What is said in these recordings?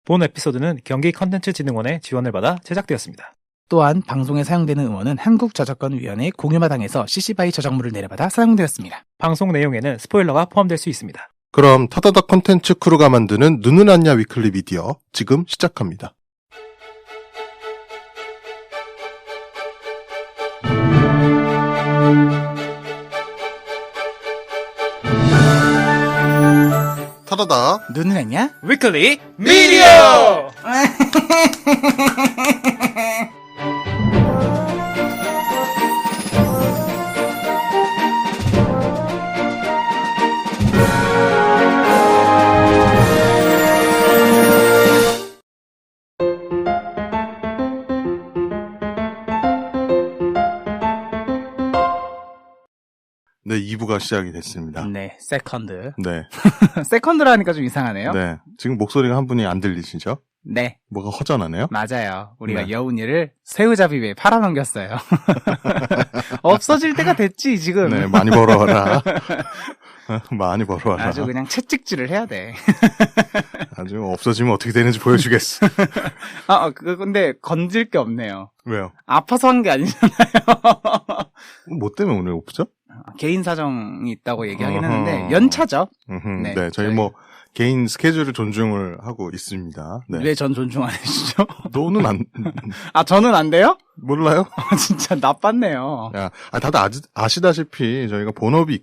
본 에피소드는 경기컨텐츠진흥원의 지원을 받아 제작되었습니다. 또한 방송에 사용되는 음원은 한국저작권위원회 공유마당에서 CC BY 저작물을 내려받아 사용되었습니다. 방송 내용에는 스포일러가 포함될 수 있습니다. 그럼 타다닥 콘텐츠 크루가 만드는 눈은 안냐 위클리 미디어 지금 시작합니다. 타다닥 눈은 안냐? 위클리 미디어! 네, 2부가 시작이 됐습니다. 네, 세컨드. 네. 세컨드라 하니까 좀 이상하네요. 네. 지금 목소리가 한 분이 안 들리시죠? 네, 뭐가 허전하네요? 맞아요. 우리가 네. 여운이를 새우잡이에 팔아넘겼어요. 없어질 때가 됐지, 지금. 네, 많이 벌어와라. 많이 벌어와라. 아주 그냥 채찍질을 해야 돼. 아주 없어지면 어떻게 되는지 보여주겠어. 근데 건질 게 없네요. 왜요? 아파서 한 게 아니잖아요. 뭐 때문에 오늘 오프죠? 개인 사정이 있다고 얘기하긴 어허. 하는데 연차죠. 네, 네, 저희 뭐 개인 스케줄을 존중을 하고 있습니다. 네. 왜 전 존중 안 해주죠? 너는 안 저는 안 돼요? 몰라요? 진짜 나빴네요. 야, 다들 아시다시피 저희가 본업이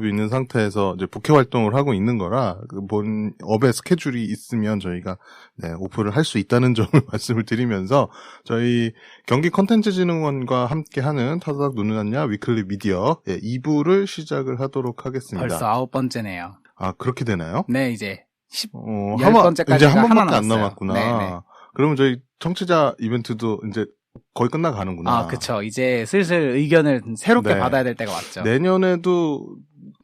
있는 상태에서 이제 부캐 활동을 하고 있는 거라 그 본 업의 스케줄이 있으면 저희가 오프를 할 수 있다는 점을 말씀을 드리면서 저희 경기 컨텐츠진흥원과 함께하는 타다닥 눈은 안냐 위클리 미디어 2부를 시작을 하도록 하겠습니다. 벌써 9번째네요. 아, 그렇게 되나요? 네, 이제 10번째까지가 이제 한 번밖에 하나 안 남았구나. 네네. 그러면 저희 청취자 이벤트도 이제 거의 끝나가는구나. 그쵸. 이제 슬슬 의견을 새롭게 네. 받아야 될 때가 왔죠. 내년에도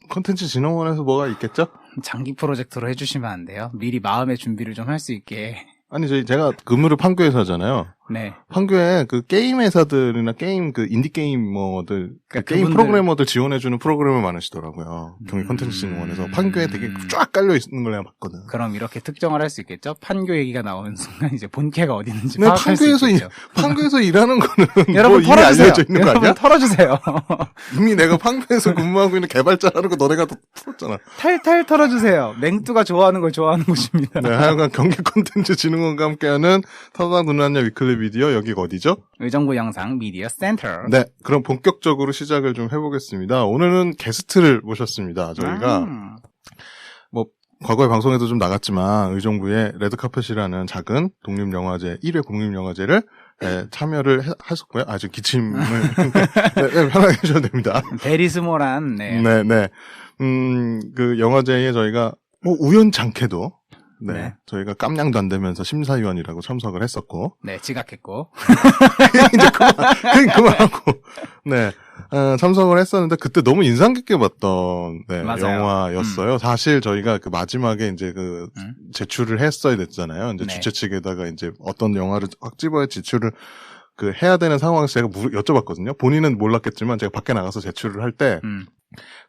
컨텐츠 진흥원에서 뭐가 있겠죠? 장기 프로젝트로 해주시면 안 돼요? 미리 마음의 준비를 좀 할 수 있게. 아니, 제가 근무를 판교에서 하잖아요. 네. 판교에 그 게임 회사들이나 게임 그 인디 게이머들, 그러니까 게임 그분들- 프로그래머들 지원해주는 프로그래머 많으시더라고요. 경기 컨텐츠 진흥원에서 판교에 되게 쫙 깔려 있는 걸 내가 봤거든. 그럼 이렇게 특정을 할 수 있겠죠? 판교 얘기가 나오는 순간 이제 본캐가 어디 있는지 네, 파악할 수 있겠죠. 판교에서 일하는 거는 여러분 뭐 이미 털어주세요. 알려져 있는 거 여러분 아니야? 털어주세요. 이미 내가 판교에서 근무하고 있는 개발자라는 거 너네가 더 풀었잖아. 탈탈 털어주세요. 맹뚜가 좋아하는 걸 좋아하는 곳입니다. 네, 하여간 경기 콘텐츠 진흥원과 함께하는 타다닥 눈은 안냐 위클리 미디어 여기가 어디죠? 의정부 영상 미디어 센터. 네, 그럼 본격적으로 시작을 좀 해보겠습니다. 오늘은 게스트를 모셨습니다. 저희가 뭐 과거에 방송에도 좀 나갔지만 의정부의 레드카펫이라는 작은 독립영화제 1회 독립영화제를 참여를 했었고요. 아주 기침을 네, 편하게 해주셔도 됩니다. 베리스모란 네. 네. 그 영화제에 저희가 뭐 우연찮게도 네. 저희가 깜냥도 안 되면서 심사위원이라고 참석을 했었고 네, 지각했고. 이제 그만하고 네 참석을 했었는데 그때 너무 인상 깊게 봤던 맞아요. 영화였어요. 사실 저희가 그 마지막에 이제 그 제출을 했어야 됐잖아요. 이제 네. 주최 측에다가 이제 어떤 영화를 확 집어야 제출을 그 해야 되는 상황에서 제가 여쭤봤거든요. 본인은 몰랐겠지만 제가 밖에 나가서 제출을 할 때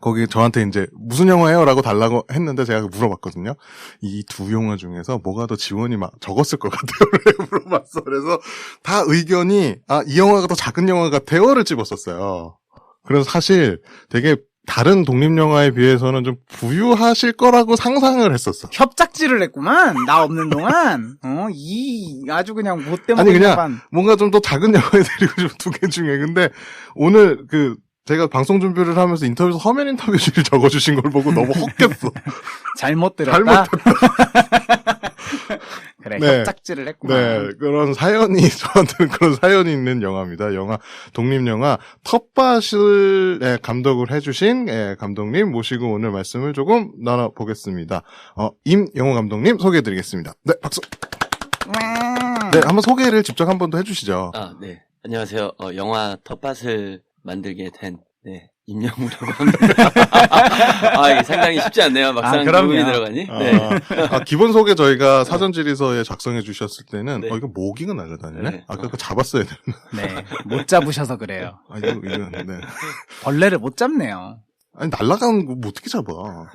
거기 저한테 이제 무슨 영화예요? 라고 달라고 했는데 제가 물어봤거든요. 이 두 영화 중에서 뭐가 더 지원이 적었을 것 같아요? 물어봤어. 그래서 다 의견이 이 영화가 더 작은 영화 같아요를 집었었어요. 그래서 사실 되게 다른 독립영화에 비해서는 좀 부유하실 거라고 상상을 했었어. 협작질을 했구만. 나 없는 동안. 아주 그냥 못돼 아니, 먹는 그냥 반. 뭔가 좀 더 작은 영화에 드리고 좀 두 개 중에. 근데 오늘 제가 방송 준비를 하면서 인터뷰에서 서면 인터뷰지를 적어주신 걸 보고 너무 헛겠어. 잘못 들었다. 그래, 네. 협작질을 했구만. 네, 그런 저한테는 그런 사연이 있는 영화입니다. 독립영화 텃밭을 감독을 해주신 감독님 모시고 오늘 말씀을 조금 나눠보겠습니다. 임영호 감독님 소개해드리겠습니다. 네, 박수. 네, 한번 소개를 직접 한 번 더 해주시죠. 네. 안녕하세요. 영화 텃밭을 만들게 된, 임영우라고 합니다. 이게 상당히 쉽지 않네요. 막상 그럼요. 부분이 들어가니. 기본 소개 저희가 사전 질의서에 작성해 주셨을 때는, 네. 이거 모기가 날아다니네? 네. 아까 그거 잡았어야 되는데. 네, 못 잡으셔서 그래요. 네. 벌레를 못 잡네요. 아니, 날아가는 거 뭐 어떻게 잡아?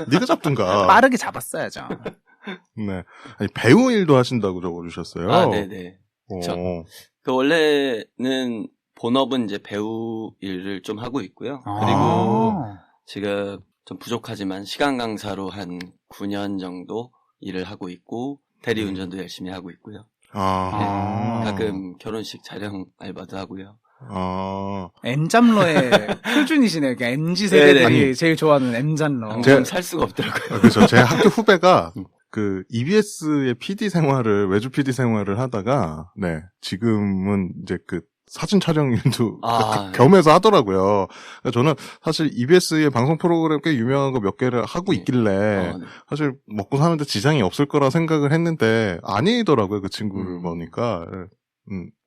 네가 잡든가. 빠르게 잡았어야죠. 네. 아니, 배우 일도 하신다고 적어주셨어요. 아, 네네. 오. 그 원래는 본업은 이제 배우 일을 좀 하고 있고요. 아. 그리고 지금 좀 부족하지만 시간 강사로 한 9년 정도 일을 하고 있고 대리운전도 열심히 하고 있고요. 가끔 결혼식 촬영 알바도 하고요. M잔러의 표준이시네요. 그러니까 MZ세대들이 네네. 제일 좋아하는 M잔러. 방금 살 수가 없더라고요. 그렇죠. 제 학교 후배가 그 EBS의 PD 생활을 외주 PD 생활을 하다가 네 지금은 이제 그 사진 촬영 일도 겸해서 하더라고요. 그러니까 저는 사실 EBS의 방송 프로그램 꽤 유명한 거 몇 개를 하고 있길래 네. 사실 먹고 사는데 지장이 없을 거라 생각을 했는데 아니더라고요. 그 친구를 보니까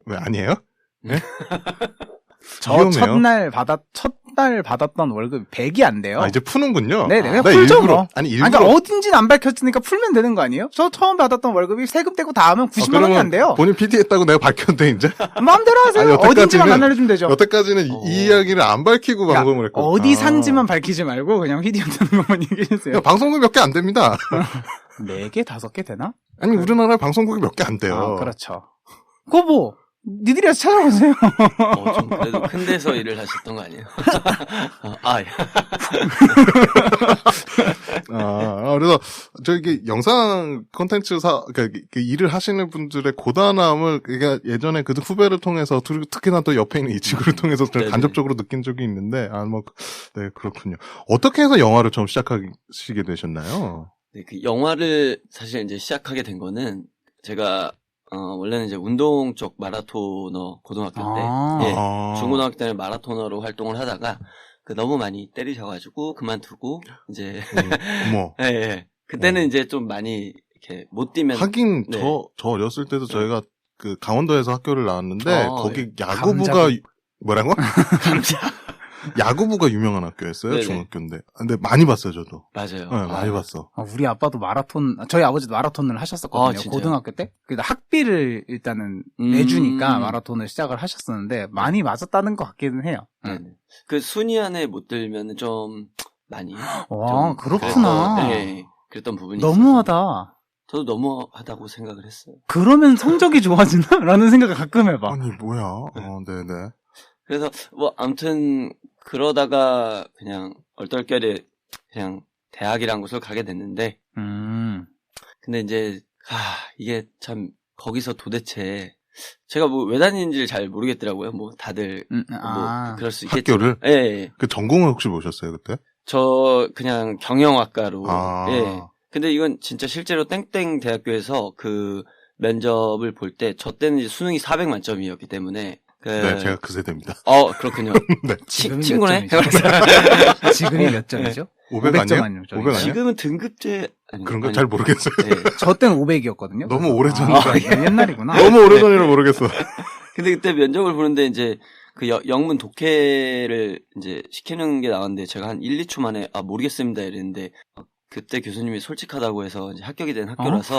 왜 아니에요? 네? 저 위험해요. 첫날 받았던 월급 100이 안 돼요. 아, 이제 푸는군요. 네네. 그냥 나 풀죠, 일부러, 뭐. 아니, 일부러. 그러니까 어딘지는 안 밝혔으니까 풀면 되는 거 아니에요? 저 처음 받았던 월급이 세금 떼고 다 하면 90만 원이 안 돼요. 본인 PD 했다고 내가 밝혔는데, 이제? 마음대로 하세요. 아니, 어딘지만 안 알려주면 되죠. 여태까지는 이 이야기를 안 밝히고 그러니까 방송을 했거든요. 어디 산지만 밝히지 말고 그냥 휘디었다는 것만 얘기해주세요. 방송국 몇 개 안 됩니다. 4개, 5개 되나? 아니, 우리나라에 방송국이 몇 개 안 돼요. 아, 그렇죠. 그거 뭐, 니들이 와서 찾아보세요. 좀 그래도 큰 데서 일을 하셨던 거 아니에요? 예. 그래서, 저기, 영상 콘텐츠사, 그러니까 그 일을 하시는 분들의 고단함을, 그러니까 예전에 그 후배를 통해서, 특히나 또 옆에 있는 이 친구를 통해서 좀 간접적으로 느낀 적이 있는데, 네, 그렇군요. 어떻게 해서 영화를 처음 시작하시게 되셨나요? 네, 그 영화를 사실 이제 시작하게 된 거는 제가 원래는 이제 운동 쪽 마라토너 고등학교 때, 중고등학교 때는 마라토너로 활동을 하다가 너무 많이 때리셔가지고 그만두고 이제 어머. 예. 그때는 이제 좀 많이 이렇게 못 뛰면 하긴 네. 저 어렸을 때도 저희가 그 강원도에서 학교를 나왔는데 거기 야구부가 감자부. 뭐라고? 감자. 야구부가 유명한 학교였어요. 네네. 중학교인데. 근데 많이 봤어요, 저도. 맞아요. 네, 많이 봤어. 우리 아빠도 저희 아버지도 마라톤을 하셨었거든요. 진짜요? 고등학교 때. 그래서 학비를 일단은 내주니까 마라톤을 시작을 하셨었는데, 많이 맞았다는 것 같기는 해요. 네. 그 순위 안에 못 들면 좀 많이. 와, 그렇구나. 그랬던 부분이 너무하다. 있어서 저도 너무하다고 생각을 했어요. 그러면 성적이 좋아지나? 라는 생각을 가끔 해봐. 아니, 뭐야. 네네. 그래서 아무튼 그러다가 그냥 얼떨결에 그냥 대학이란 곳을 가게 됐는데 근데 이제 이게 참 거기서 도대체 제가 왜 다니는지를 잘 모르겠더라고요. 다들 그럴 수 있겠죠. 학교를? 예. 그 전공을 혹시 보셨어요, 그때? 저 그냥 경영학과로. 아. 예. 근데 이건 진짜 실제로 땡땡 대학교에서 그 면접을 볼 때 저 때는 이제 수능이 400 만점이었기 때문에 네, 제가 그 세대입니다. 그렇군요. 네. 친구네? 지금이 몇 점이죠? 500 아니에요? 500 500 아니에요? 지금은 등급제 그런가? 잘 모르겠어요. 네. 저 때는 500이었거든요. 너무 오래전이라. 옛날이구나. 너무 오래전이라 모르겠어. 근데 그때 면접을 보는데 이제 그 영문 독해를 이제 시키는 게 나왔는데 제가 한 1, 2초 만에 모르겠습니다 이랬는데 그때 교수님이 솔직하다고 해서 이제 합격이 된 학교라서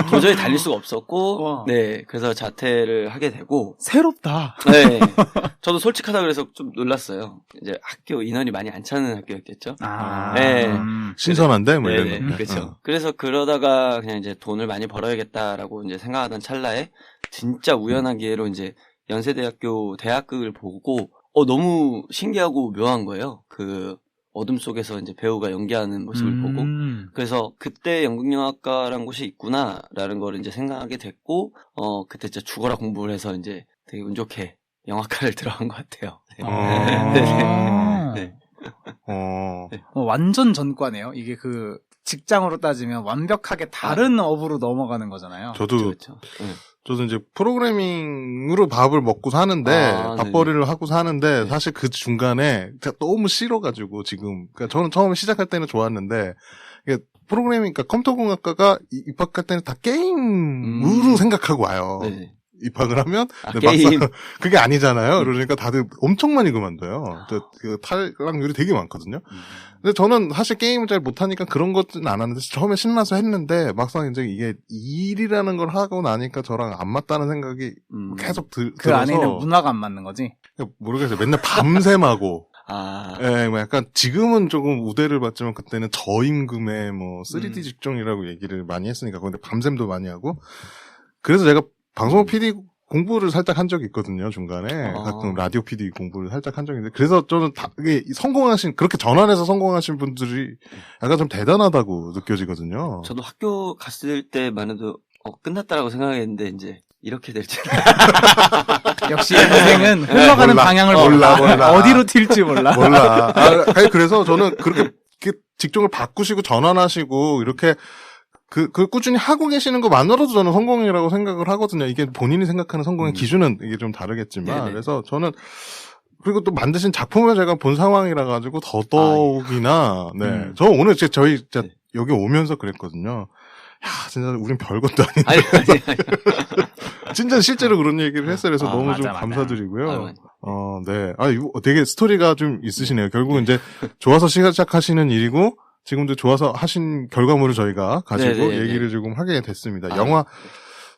도저히 달릴 수가 없었고 네 그래서 자퇴를 하게 되고 새롭다. 네 저도 솔직하다 그래서 좀 놀랐어요. 이제 학교 인원이 많이 안 차는 학교였겠죠. 네. 신선한데 뭐 네, 이런 거. 그렇죠. 그래서 그러다가 그냥 이제 돈을 많이 벌어야겠다라고 이제 생각하던 찰나에 진짜 우연한 기회로 이제 연세대학교 대학극을 보고 너무 신기하고 묘한 거예요. 그 어둠 속에서 이제 배우가 연기하는 모습을 보고 그래서 그때 연극영화과라는 곳이 있구나라는 걸 이제 생각하게 됐고 그때 진짜 죽어라 공부를 해서 이제 되게 운 좋게 영화과를 들어간 것 같아요. 네. 완전 전과네요. 이게 그 직장으로 따지면 완벽하게 다른 업으로 넘어가는 거잖아요. 저도 이제 프로그래밍으로 밥을 먹고 사는데, 밥벌이를 하고 사는데, 사실 그 중간에 제가 너무 싫어가지고 지금, 그러니까 저는 처음에 시작할 때는 좋았는데, 이게 프로그래밍, 그러니까 컴퓨터공학과가 입학할 때는 다 게임으로 생각하고 와요. 네네. 입학을 하면 게임. 막상 그게 아니잖아요. 그러니까 다들 엄청 많이 그만둬요. 그 탈락률이 되게 많거든요. 근데 저는 사실 게임을 잘 못하니까 그런 것은 안 하는데 처음에 신나서 했는데 막상 이제 이게 일이라는 걸 하고 나니까 저랑 안 맞다는 생각이 계속 그 들어서 안에는 문화가 안 맞는 거지. 모르겠어요. 맨날 밤샘하고 뭐 약간 지금은 조금 우대를 받지만 그때는 저임금의 뭐 3D 직종이라고 얘기를 많이 했으니까 근데 밤샘도 많이 하고 그래서 제가 방송 PD 공부를 살짝 한 적이 있거든요, 중간에. 가끔 라디오 PD 공부를 살짝 한 적이 있는데, 그래서 저는 이게 그렇게 전환해서 성공하신 분들이 약간 좀 대단하다고 느껴지거든요. 저도 학교 갔을 때만 해도, 끝났다라고 생각했는데, 이제, 이렇게 될 줄. 역시 인생은 흘러가는 방향을 몰라. 어디로 튈지 몰라. 몰라. 그래서 저는 그렇게 직종을 바꾸시고 전환하시고, 이렇게 그걸 꾸준히 하고 계시는 것만으로도 저는 성공이라고 생각을 하거든요. 이게 본인이 생각하는 성공의 기준은 이게 좀 다르겠지만. 네네. 그래서 저는, 그리고 또 만드신 작품을 제가 본 상황이라 가지고 더더욱이나, 네. 저 오늘 저희 진짜 여기 오면서 그랬거든요. 야, 진짜 우린 별것도 아닌데. 아니. 진짜 실제로 그런 얘기를 했어요. 그래서 너무 좀 감사드리고요. 네. 이거 되게 스토리가 좀 있으시네요. 결국은 이제 좋아서 시작하시는 일이고, 지금도 좋아서 하신 결과물을 저희가 가지고 네네네. 얘기를 조금 하게 됐습니다. 영화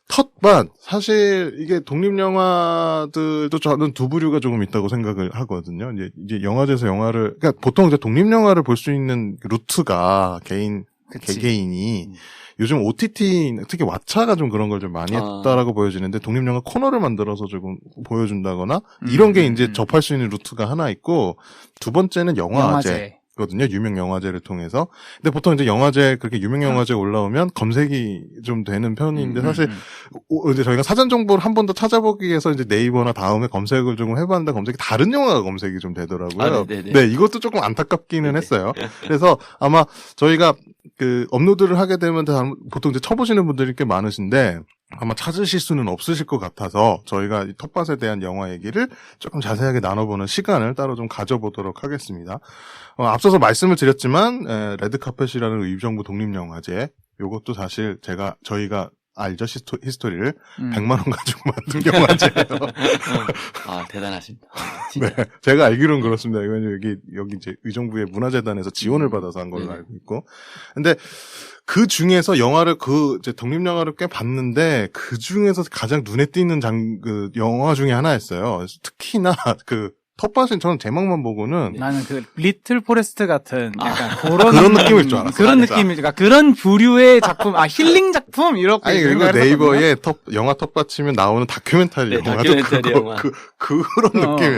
텃밭 사실 이게 독립 영화들도 저는 두 부류가 조금 있다고 생각을 하거든요. 이제 영화제에서 영화를 그러니까 보통 이제 독립 영화를 볼 수 있는 루트가 개개인이 요즘 OTT 특히 왓챠가 좀 그런 걸 좀 많이 했다라고 보여지는데 독립 영화 코너를 만들어서 조금 보여준다거나 이런 게 이제 접할 수 있는 루트가 하나 있고 두 번째는 영화제. 거든요. 유명 영화제를 통해서. 근데 보통 이제 영화제, 그렇게 유명 영화제 올라오면 검색이 좀 되는 편인데 사실, 이제 저희가 사전 정보를 한 번 더 찾아보기 위해서 이제 네이버나 다음에 검색을 조금 해봤는데 검색이 다른 영화가 검색이 좀 되더라고요. 네, 이것도 조금 안타깝기는 했어요. 그래서 아마 저희가 업로드를 하게 되면 보통 이제 쳐보시는 분들이 꽤 많으신데, 아마 찾으실 수는 없으실 것 같아서 저희가 이 텃밭에 대한 영화 얘기를 조금 자세하게 나눠보는 시간을 따로 좀 가져보도록 하겠습니다. 앞서서 말씀을 드렸지만 레드카펫이라는 의정부 독립영화제 요것도 사실 저희가 알죠? 히스토리를 100만 원 가지고 만든 영화제예요. 대단하십니다. 네, 제가 알기로는 그렇습니다. 이건 여기 이제 의정부의 문화재단에서 지원을 받아서 한 걸로 알고 있고. 근데 그 중에서 이제 독립영화를 꽤 봤는데, 그 중에서 가장 눈에 띄는 영화 중에 하나였어요. 특히나 텃밭은 저는 제목만 보고는 나는 리틀 포레스트 같은 약간 그런 느낌일 줄 알았어요. 그런 느낌이니까 그런 부류의 작품, 힐링 작품 이렇게. 그러니까 네이버에 영화 텃밭 치면 나오는 다큐멘터리 영화도 다큐멘터리 영화. 그런 느낌이에요.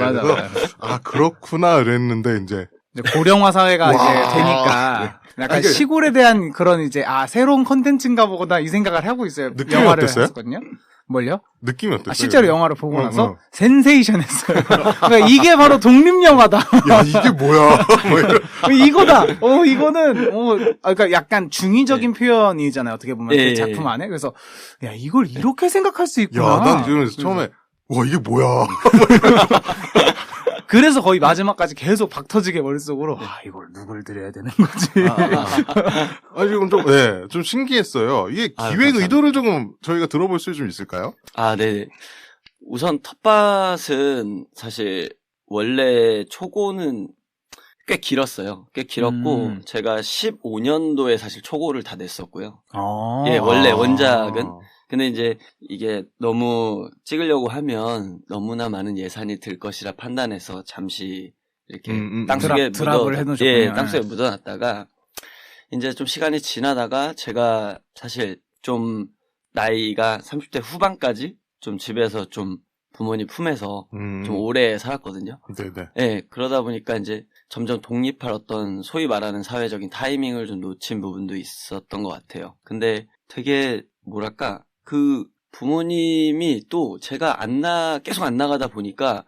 맞아. 그렇구나 그랬는데 이제 고령화 사회가 이제 되니까 약간 시골에 대한 그런 이제 새로운 컨텐츠인가 보다 이 생각을 하고 있어요. 느낌이 영화를 어땠어요? 했었거든요. 뭘요? 느낌이 어땠어요? 실제로 영화를 보고 나서 센세이션했어요. 그러니까 이게 바로 독립영화다. 야, 이게 뭐야? 이거다. 이거는 그러니까 약간 중의적인 표현이잖아요. 어떻게 보면 그 작품 안에. 그래서 야, 이걸 이렇게 생각할 수 있구나. 야, 난 지금 처음에 와, 이게 뭐야? 그래서 거의 마지막까지 계속 박터지게 머릿속으로 이걸 누굴 드려야 되는 거지. 지금 좀 신기했어요. 이게 기획 의도를 조금 저희가 들어볼 수 좀 있을까요? 네. 우선 텃밭은 사실 원래 초고는 꽤 길었어요. 꽤 길었고 제가 15년도에 사실 초고를 다 냈었고요. 원래 원작은. 근데 이제 이게 너무 찍으려고 하면 너무나 많은 예산이 들 것이라 판단해서 잠시 이렇게 땅속에 드랍을 해놓으셨군요. 땅속에 묻어놨다가 이제 좀 시간이 지나다가 제가 사실 좀 나이가 30대 후반까지 좀 집에서 좀 부모님 품에서 좀 오래 살았거든요. 네네. 네, 그러다 보니까 이제 점점 독립할 어떤 소위 말하는 사회적인 타이밍을 좀 놓친 부분도 있었던 것 같아요. 근데 되게 뭐랄까 부모님이 또 제가 계속 안 나가다 보니까,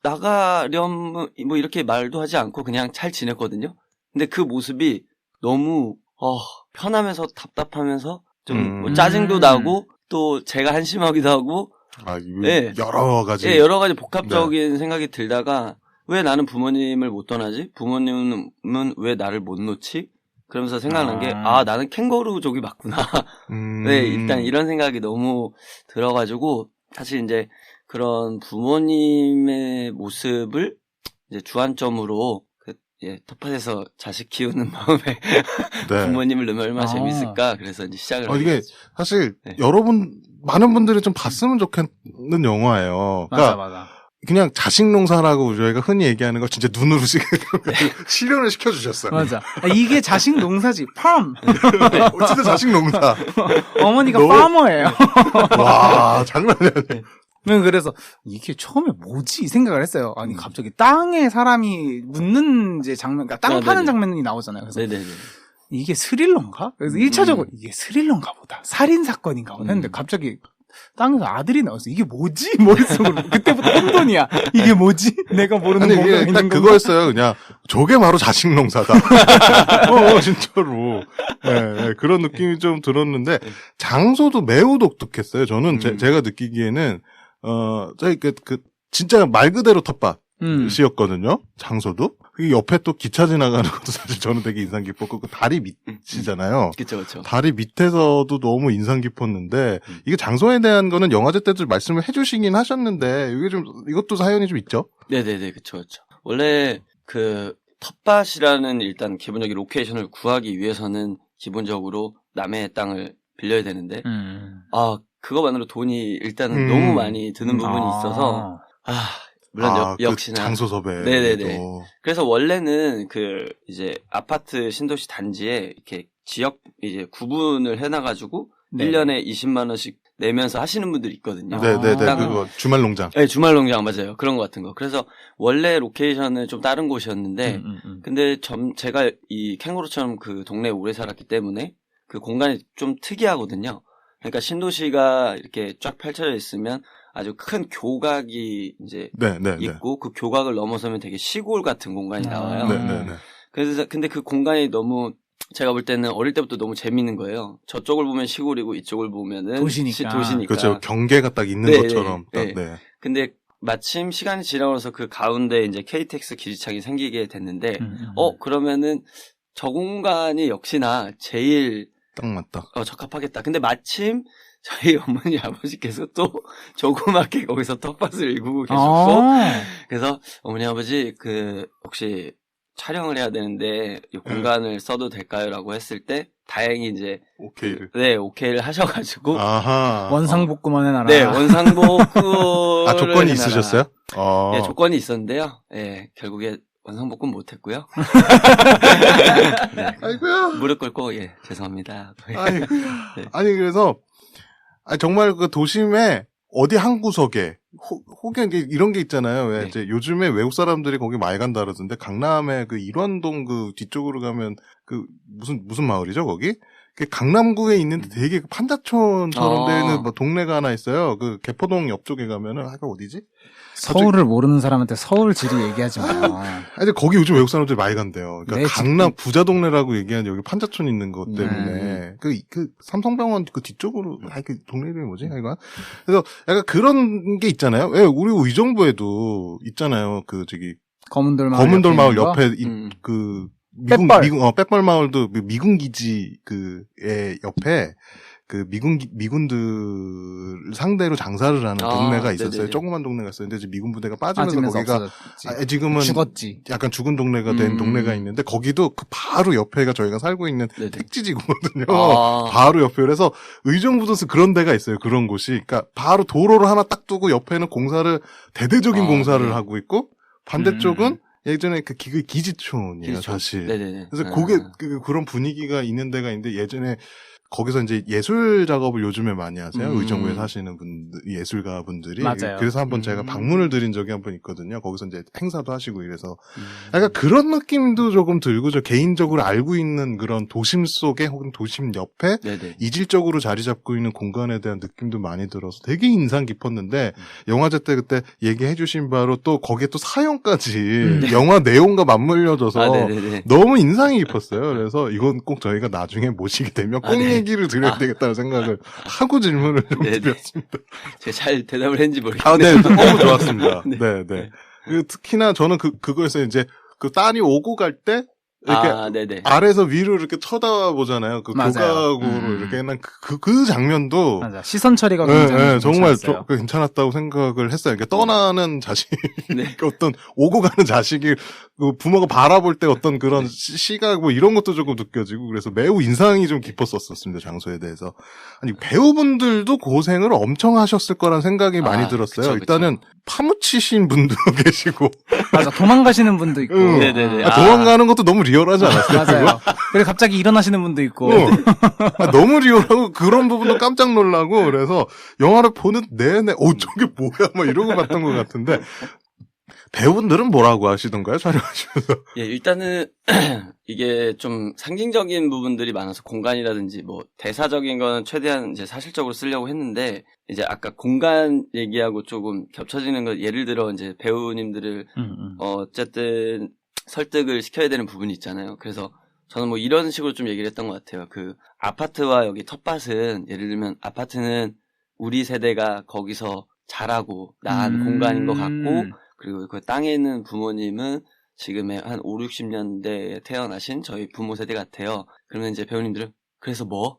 나가렴, 이렇게 말도 하지 않고 그냥 잘 지냈거든요? 근데 그 모습이 너무, 편하면서 답답하면서 좀 짜증도 나고, 또 제가 한심하기도 하고, 여러 가지. 여러 가지 복합적인 생각이 들다가, 왜 나는 부모님을 못 떠나지? 부모님은 왜 나를 못 놓지? 그러면서 생각난 게, 나는 캥거루족이 맞구나. 네, 일단 이런 생각이 너무 들어가지고, 사실 이제 그런 부모님의 모습을 이제 주안점으로, 텃밭에서 자식 키우는 마음에 부모님을 넣으면 얼마나 재밌을까. 그래서 이제 시작을 하게 이게 됐죠. 사실 많은 분들이 좀 봤으면 좋겠는 영화예요. 그러니까 맞아. 그냥 자식 농사라고 저희가 흔히 얘기하는 거 진짜 눈으로 실현을 시켜주셨어요. 맞아. 이게 자식 농사지. 팜. 어쨌든 자식 농사. 어머니가 너무- 파머예요. 와, 장난이 아니야. 그래서 이게 처음에 뭐지 이 생각을 했어요. 아니 갑자기 땅에 사람이 묻는 이제 장면, 그러니까 땅 파는 장면이 나오잖아요. 그래서 네네네. 이게 스릴러인가? 그래서 1차적으로 이게 스릴러인가 보다. 살인 사건인가 보다 했는데 갑자기 땅에서 아들이 나왔어. 이게 뭐지? 머릿속으로. 그때부터 혼돈이야. 이게 뭐지? 내가 모르는 아니, 뭔가 이게 있는 딱 건가? 그거였어요. 그냥, 저게 바로 자식 농사다. 진짜로. 네, 그런 느낌이 좀 들었는데, 장소도 매우 독특했어요. 저는 제가 느끼기에는, 저희 진짜 말 그대로 텃밭이었거든요. 장소도. 그 옆에 또 기차 지나가는 것도 사실 저는 되게 인상 깊었고, 그 다리 밑이잖아요. 그쵸, 그쵸. 다리 밑에서도 너무 인상 깊었는데, 이게 장소에 대한 거는 영화제 때도 말씀을 해주시긴 하셨는데, 이것도 사연이 좀 있죠? 네네네, 그쵸, 그쵸. 원래, 텃밭이라는 일단 기본적인 로케이션을 구하기 위해서는 기본적으로 남의 땅을 빌려야 되는데, 그거만으로 돈이 일단은 너무 많이 드는 부분이 있어서, 물론 역시나. 그 장소 섭외. 네네네. 그래서 원래는 이제 아파트 신도시 단지에 이렇게 지역 이제 구분을 해놔가지고, 네. 1년에 20만원씩 내면서 하시는 분들이 있거든요. 네네네. 땅을. 그거 주말 농장. 네, 주말 농장 맞아요. 그런 것 같은 거. 그래서 원래 로케이션은 좀 다른 곳이었는데, 근데 제가 이 캥거루처럼 그 동네에 오래 살았기 때문에 그 공간이 좀 특이하거든요. 그러니까 신도시가 이렇게 쫙 펼쳐져 있으면 아주 큰 교각이 이제 있고 그 교각을 넘어서면 되게 시골 같은 공간이 나와요. 네네네. 그래서 근데 그 공간이 너무 제가 볼 때는 어릴 때부터 너무 재밌는 거예요. 저쪽을 보면 시골이고 이쪽을 보면은 도시니까. 그렇죠. 경계가 딱 있는 네, 것처럼. 네, 딱, 네. 근데 마침 시간이 지나면서 그 가운데 이제 KTX 기지창이 생기게 됐는데, 그러면은 저 공간이 역시나 제일 딱 맞다. 적합하겠다. 근데 마침 저희 어머니 아버지께서 또 조그맣게 거기서 텃밭을 일구고 계셨고, 그래서 어머니 아버지 혹시 촬영을 해야 되는데 이 공간을 써도 될까요라고 했을 때 다행히 이제 오케이를 하셔가지고 원상복구만 해놔라. 네, 원상복구 조건이 있으셨어요? 네, 조건이 있었는데요. 네, 결국에 원상복구 못했고요. 네, 아이고야. 무릎 꿇고 죄송합니다. 네. 아니 그래서 정말 그 도심에 어디 한 구석에 혹은 이런 게 있잖아요. 왜 이제 요즘에 외국 사람들이 거기 많이 간다 그러던데 강남의 그 일원동 그 뒤쪽으로 가면 무슨 마을이죠 거기? 강남구에 있는데 되게 판자촌처럼 되는 뭐 동네가 하나 있어요. 그 개포동 옆쪽에 가면은 어디지? 서울을 모르는 사람한테 서울지리 얘기하지 마. 근데 거기 요즘 외국 사람들이 많이 간대요. 그러니까 강남 부자 동네라고 얘기하는 여기 판자촌 있는 것 때문에 그 삼성병원 그 뒤쪽으로 그 동네 이름이 뭐지? 그래서 약간 그런 게 있잖아요. 왜 우리 의정부에도 있잖아요. 검은돌 마을 옆에 빼뻘 마을도 미군 기지 옆에 미군들 상대로 장사를 하는 동네가 있었어요. 네네네. 조그만 동네가 있었는데 이제 미군 부대가 빠지면서 거기가 지금은 죽었지. 약간 죽은 동네가 된 동네가 있는데 거기도 그 바로 옆에가 저희가 살고 있는 택지지구거든요. 바로 옆에. 그래서 의정부도서 그런 데가 있어요. 그런 곳이. 그러니까 바로 도로를 하나 딱 두고 옆에는 대대적인 공사를 하고 있고 반대쪽은 예전에 기지촌이에요, 사실. 네네네. 그래서 그런 분위기가 있는 데가 있는데 예전에 거기서 이제 예술 작업을 요즘에 많이 하세요. 의정부에 사시는 예술가 분들이. 맞아요. 그래서 한번 제가 방문을 드린 적이 한 번 있거든요. 거기서 이제 행사도 하시고 이래서. 약간 그런 느낌도 조금 들고, 저 개인적으로 알고 있는 그런 도심 속에 혹은 도심 옆에 이질적으로 자리 잡고 있는 공간에 대한 느낌도 많이 들어서 되게 인상 깊었는데, 영화제 때 그때 얘기해 주신 바로 또 거기에 또 사연까지 영화 내용과 맞물려져서 너무 인상이 깊었어요. 그래서 이건 꼭 저희가 나중에 모시게 되면 꼭 얘기를 드려야 되겠다는 생각을 하고 질문을 좀 드렸습니다. 제가 잘 대답을 했는지 모르겠는데. 네, 너무 좋았습니다. 네. 특히나 저는 그거에서 이제 그 딸이 오고 갈 때 이렇게 아래에서 위로 이렇게 쳐다보잖아요. 그 교각으로 이렇게 난 그 장면도 맞아. 시선 처리가 굉장히 정말 괜찮았다고 생각을 했어요. 이렇게 떠나는 자식, 어떤 오고 가는 자식이 그 부모가 바라볼 때 어떤 그런 시각 뭐 이런 것도 조금 느껴지고 그래서 매우 인상이 좀 깊었었습니다. 장소에 대해서. 아니 배우분들도 고생을 엄청 하셨을 거란 생각이 많이 들었어요. 그쵸. 일단은 파묻히신 분도 계시고 맞아. 도망가시는 분도 있고. 응. 네네네. 도망가는 것도 너무 리얼하지 않았어요? 맞아요. 그리고 갑자기 일어나시는 분도 있고. 너무 리얼하고 그런 부분도 깜짝 놀라고 그래서 영화를 보는 내내 저게 뭐야 막 이러고 봤던 것 같은데 배우분들은 뭐라고 하시던가요? 촬영하시면서. 예, 일단은 이게 좀 상징적인 부분들이 많아서 공간이라든지 뭐 대사적인 거는 최대한 이제 사실적으로 쓰려고 했는데 이제 아까 공간 얘기하고 조금 겹쳐지는 거 예를 들어 이제 배우님들을 어쨌든 설득을 시켜야 되는 부분이 있잖아요. 그래서 저는 뭐 이런 식으로 좀 얘기를 했던 것 같아요. 그 아파트와 여기 텃밭은 예를 들면 아파트는 우리 세대가 거기서 자라고 낳은 공간인 것 같고 그리고 그 땅에 있는 부모님은 지금의 한 5, 60년대에 태어나신 저희 부모 세대 같아요. 그러면 이제 배우님들은 그래서 뭐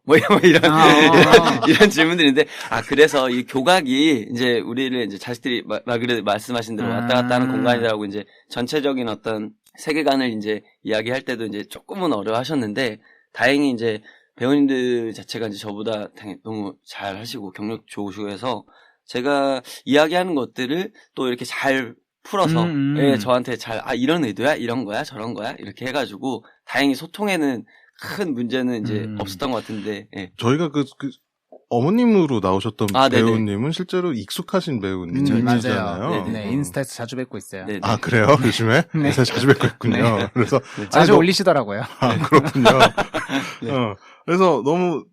이런 질문들인데 그래서 이 교각이 이제 우리를 이제 자식들이 말씀하신 대로 왔다 갔다 하는 공간이라고 이제 전체적인 어떤 세계관을 이제 이야기할 때도 이제 조금은 어려워하셨는데 다행히 이제 배우님들 자체가 이제 저보다 너무 잘 하시고 경력 좋으시고 해서 제가 이야기하는 것들을 또 이렇게 잘 풀어서 예, 저한테 잘 이런 의도야? 이런 거야? 저런 거야? 이렇게 해가지고 다행히 소통에는 큰 문제는 이제 없었던 것 같은데 예. 저희가 그 어머님으로 나오셨던 배우님은 네네. 실제로 익숙하신 배우님이시잖아요. 네, 인스타에서 자주 뵙고 있어요. 네네. 그래요? 요즘에? 네. 요새 자주 뵙고 있군요. 네. 그래서 자주 올리시더라고요. 그렇군요. 네. 그래서 너무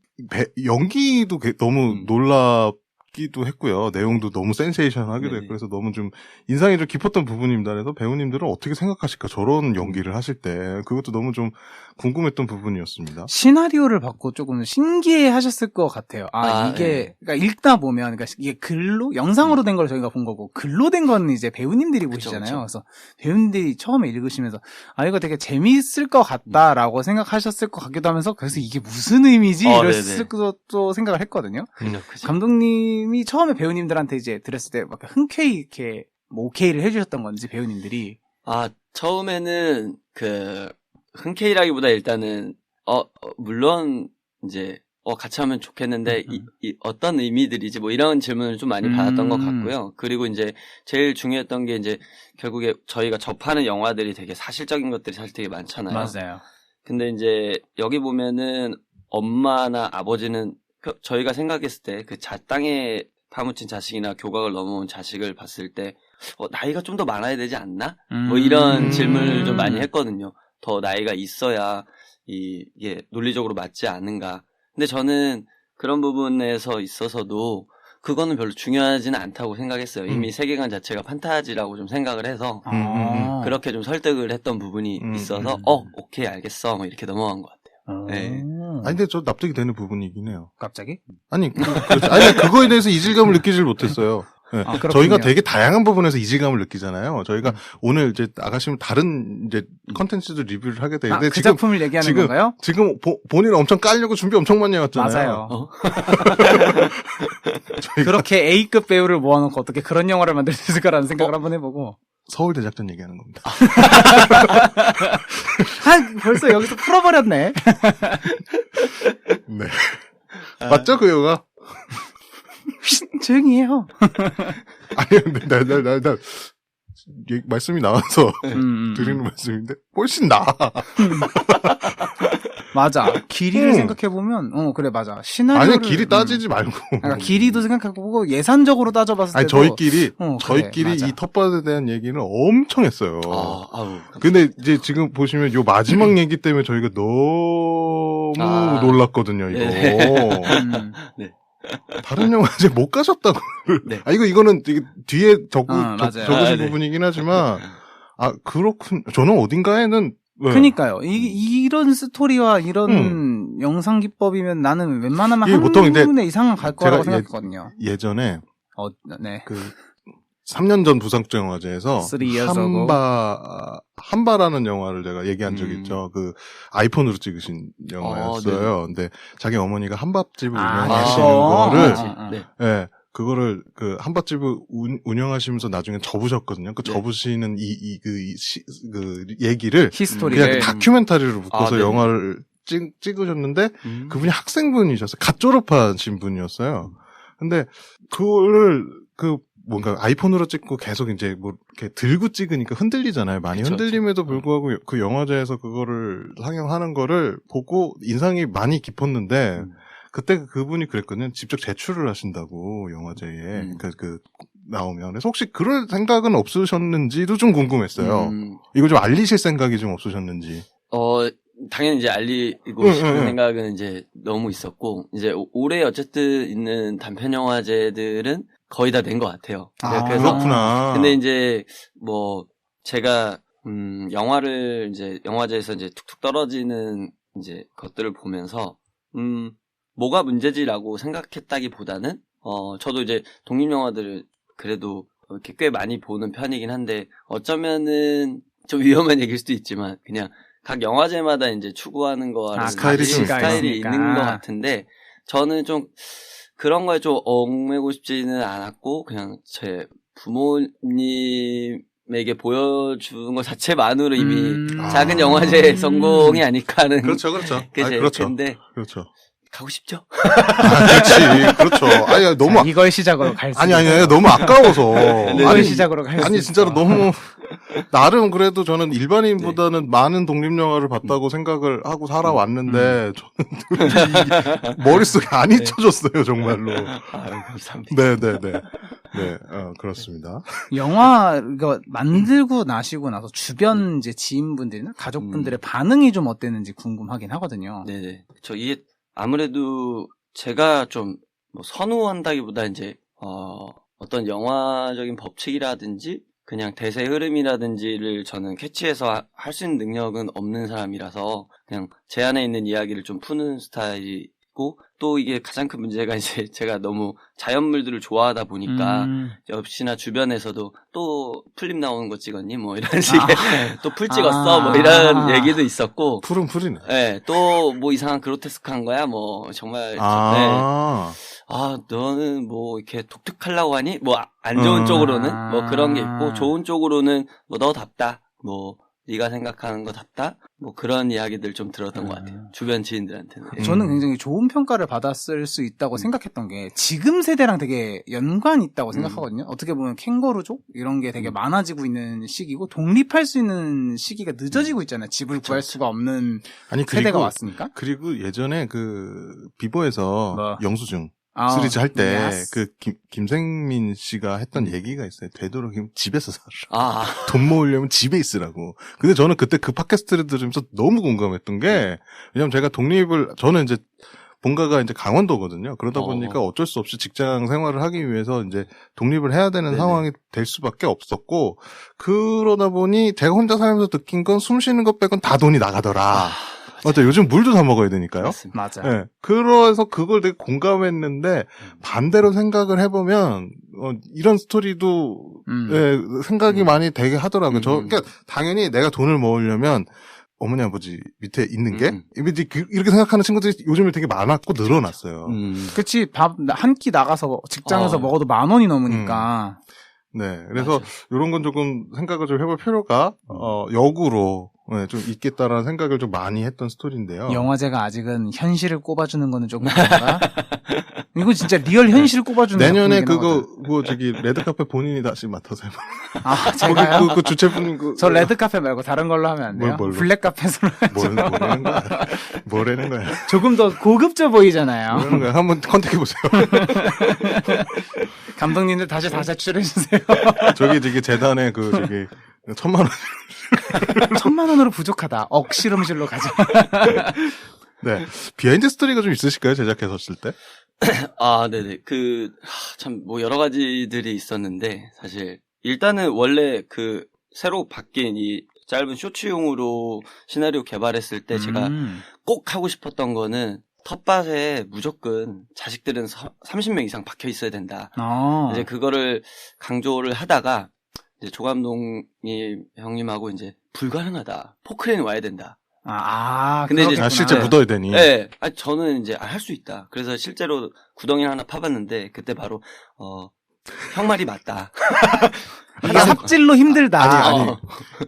연기도 너무 놀랍기도 했고요. 내용도 너무 센세이션하기도 했고 그래서 너무 좀 인상이 좀 깊었던 부분입니다. 그래서 배우님들은 어떻게 생각하실까? 저런 연기를 하실 때 그것도 너무 좀 궁금했던 부분이었습니다. 시나리오를 받고 조금 신기해 하셨을 것 같아요. 이게, 그러니까 읽다 보면, 그러니까 이게 글로, 영상으로 된 걸 저희가 본 거고, 글로 된 거는 이제 배우님들이 보시잖아요. 그쵸. 그래서 배우님들이 처음에 읽으시면서, 이거 되게 재미있을 것 같다라고 생각하셨을 것 같기도 하면서, 그래서 이게 무슨 의미지? 이랬을 것도 생각을 했거든요. 그죠. 감독님이 처음에 배우님들한테 이제 들었을 때, 막 흔쾌히 이렇게, 뭐, 오케이를 해주셨던 건지, 배우님들이. 처음에는 흔쾌히라기보다 일단은 물론 이제 같이 하면 좋겠는데 이 어떤 의미들이지 뭐 이런 질문을 좀 많이 받았던 것 같고요. 그리고 이제 제일 중요했던 게 이제 결국에 저희가 접하는 영화들이 되게 사실적인 것들이 사실 되게 많잖아요. 맞아요. 근데 이제 여기 보면은 엄마나 아버지는 저희가 생각했을 때 그 땅에 파묻힌 자식이나 교각을 넘어온 자식을 봤을 때 나이가 좀 더 많아야 되지 않나? 뭐 이런 질문을 좀 많이 했거든요. 더 나이가 있어야 이게 논리적으로 맞지 않는가. 근데 저는 그런 부분에서 있어서도 그거는 별로 중요하지는 않다고 생각했어요. 이미 세계관 자체가 판타지라고 좀 생각을 해서 그렇게 좀 설득을 했던 부분이 있어서 오케이 알겠어 뭐 이렇게 넘어간 것 같아요. 네. 근데 저 납득이 되는 부분이긴 해요. 갑자기? 아니 그거에 대해서 이질감을 느끼질 못했어요. 네. 저희가 되게 다양한 부분에서 이질감을 느끼잖아요. 저희가 오늘 이제 나가시면 다른 이제 컨텐츠도 리뷰를 하게 되는데 그 작품을 얘기하는 건가요? 지금 본인 엄청 깔려고 준비 엄청 많이 해왔잖아요. 맞아요. 그렇게 A급 배우를 모아놓고 어떻게 그런 영화를 만들 수 있을까라는 생각을 한번 해보고. 서울 대작전 얘기하는 겁니다. 벌써 여기서 풀어버렸네. 네. 맞죠 그 영화? 조용히 해요. 아니 근데 나 말씀이 나와서 드리는 말씀인데 훨씬 나아. 맞아. 길이를 생각해보면 그래 맞아. 시나리오를 길이 따지지 말고 그러니까 길이도 생각해보고 예산적으로 따져봤을 때도 저희끼리 그래, 이 텃밭에 대한 얘기는 엄청 했어요. 아우. 근데 이제 지금 보시면 요 마지막 얘기 때문에 저희가 너무 놀랐거든요, 이거. 네. 다른 영화 이제 못 가셨다고. 네. 이거는 되게 뒤에 적으신 네. 부분이긴 하지만, 그렇군. 저는 어딘가에는, 네. 그니까요. 이런 스토리와 이런 영상 기법이면 나는 웬만하면 한 보통 분의 이상은 갈 거라고 생각했거든요. 예전에, 네. 3년 전 부산국제영화제에서 한바라는 영화를 제가 얘기한 적이 있죠. 그 아이폰으로 찍으신 영화였어요. 근데 자기 어머니가 한밥집을 운영하시는 거를 그거를 그 한밭집을 운영하시면서 나중에 접으셨거든요. 그 네. 접으시는 그 얘기를 히스토리를. 그냥 다큐멘터리로 묶어서 네. 영화를 찍으셨는데 그분이 학생분이셨어요. 갓 졸업하신 분이었어요. 근데 그거를 뭔가 아이폰으로 찍고 계속 이제 뭐 이렇게 들고 찍으니까 흔들리잖아요. 많이 그쵸, 흔들림에도 불구하고 그 영화제에서 그거를 상영하는 거를 보고 인상이 많이 깊었는데 그때 그분이 그랬거든요. 직접 제출을 하신다고 영화제에 그 나오면. 그래서 혹시 그럴 생각은 없으셨는지도 좀 궁금했어요. 이거 좀 알리실 생각이 좀 없으셨는지. 당연히 이제 알리고 싶은 생각은 이제 너무 있었고, 이제 올해 어쨌든 있는 단편 영화제들은 거의 다 낸 것 같아요. 그래서 그렇구나. 근데 이제 뭐 제가 영화를 이제 영화제에서 이제 툭툭 떨어지는 이제 것들을 보면서 뭐가 문제지라고 생각했다기보다는 저도 이제 독립 영화들을 그래도 이렇게 꽤 많이 보는 편이긴 한데 어쩌면은 좀 위험한 얘기일 수도 있지만 그냥 각 영화제마다 이제 추구하는 거와 스타일이 좀 스타일이 있으니까. 있는 것 같은데 저는 좀 그런 거에 좀 얽매고 싶지는 않았고 그냥 제 부모님에게 보여준 것 자체만으로 이미 작은 영화제 성공이 아닐까 하는 그렇죠. 그렇죠. 근데 그렇죠. 가고 싶죠. 그렇지. 그렇죠. 아니, 너무, 이걸 시작으로 갈 수. 아니, 너무 아까워서. 이걸 시작으로 갈 수. 아니, 진짜로 너무, 나름 그래도 저는 일반인보다는 많은 독립영화를 봤다고 생각을 하고 살아왔는데, 저는 머릿속에 안 잊혀졌어요, 정말로. 아유, 감사합니다. 네, 그렇습니다. 영화 이거 만들고 나시고 나서 주변 이제 지인분들이나 가족분들의 반응이 좀 어땠는지 궁금하긴 하거든요. 네네. 이게 아무래도 제가 좀 뭐 선호한다기보다 이제 어떤 영화적인 법칙이라든지 그냥 대세 흐름이라든지를 저는 캐치해서 할 수 있는 능력은 없는 사람이라서 그냥 제 안에 있는 이야기를 좀 푸는 스타일이고 또 이게 가장 큰 문제가 이제 제가 너무 자연물들을 좋아하다 보니까 역시나 주변에서도 또 풀림 나오는 거 찍었니? 뭐 이런 식의 또 풀 찍었어? 뭐 이런 얘기도 있었고 풀은 풀이네. 네, 또 뭐 이상한 그로테스크한 거야? 뭐 정말 너는 뭐 이렇게 독특하려고 하니? 뭐 안 좋은 쪽으로는 뭐 그런 게 있고 좋은 쪽으로는 뭐 너답다. 뭐 네가 생각하는 거답다. 뭐 그런 이야기들 좀 들었던 것 같아요. 주변 지인들한테는. 저는 굉장히 좋은 평가를 받았을 수 있다고 생각했던 게 지금 세대랑 되게 연관이 있다고 생각하거든요. 어떻게 보면 캥거루족 이런 게 되게 많아지고 있는 시기고 독립할 수 있는 시기가 늦어지고 있잖아요. 집을 구할 수가 없는 세대가 왔으니까. 그리고 예전에 그 비보에서 뭐. 영수증 시리즈 할 때 그 김생민 씨가 했던 얘기가 있어요. 되도록이면 집에서 살아. 돈 모으려면 집에 있으라고. 근데 저는 그때 그 팟캐스트를 들으면서 너무 공감했던 게 왜냐면 제가 저는 이제 본가가 이제 강원도거든요. 그러다 보니까 어쩔 수 없이 직장 생활을 하기 위해서 이제 독립을 해야 되는 상황이 될 수밖에 없었고 그러다 보니 제가 혼자 살면서 느낀 건 숨 쉬는 것 빼곤 다 돈이 나가더라. 맞아. 요즘 물도 사 먹어야 되니까요. 맞아. 네. 그래서 그걸 되게 공감했는데 반대로 생각을 해보면 이런 스토리도 생각이 많이 되게 하더라고요. 그러니까 당연히 내가 돈을 모으려면 어머니 아버지 밑에 있는 게 이렇게 생각하는 친구들이 요즘에 되게 많았고 늘어났어요. 그치. 밥 한 끼 나가서 직장에서 먹어도 10,000원이 넘으니까. 네. 그래서 이런 건 조금 생각을 좀 해볼 필요가 역으로 좀 있겠다라는 생각을 좀 많이 했던 스토리인데요. 영화제가 아직은 현실을 꼽아주는 거는 조금 그런가? 이거 진짜 리얼 현실을 꼽아주는 내년에 작품이긴 레드카페 본인이 다시 맡아서 해봐. 제가요? 그 주최분님 저 레드카페 말고 다른 걸로 하면 안 돼요? 뭘로? 블랙카페로 뭐라는 거야? 뭐라는 거야? 조금 더 고급져 보이잖아요. 뭐라는 거야? 한번 컨택해보세요. 감독님들 다시 제출해주세요. 저기 재단에 1,000만 원. 1,000만 원으로 부족하다. 억실험실로 가자. 네. 비하인드 스토리가 좀 있으실까요? 제작했었을 때? 네네. 참, 여러 가지들이 있었는데, 사실. 일단은 원래 새로 바뀐 이 짧은 쇼츠용으로 시나리오 개발했을 때 제가 꼭 하고 싶었던 거는 텃밭에 무조건 자식들은 30명 이상 박혀 있어야 된다. 이제 그거를 강조를 하다가, 이제 조 감독님 형님하고 이제 불가능하다. 포크레인 와야 된다. 근데 이제 그렇겠구나. 실제 묻어야 되니. 네. 저는 이제 할 수 있다. 그래서 실제로 구덩이를 하나 파봤는데 그때 바로 형 말이 맞다. 이게 삽질로 힘들다. 아니.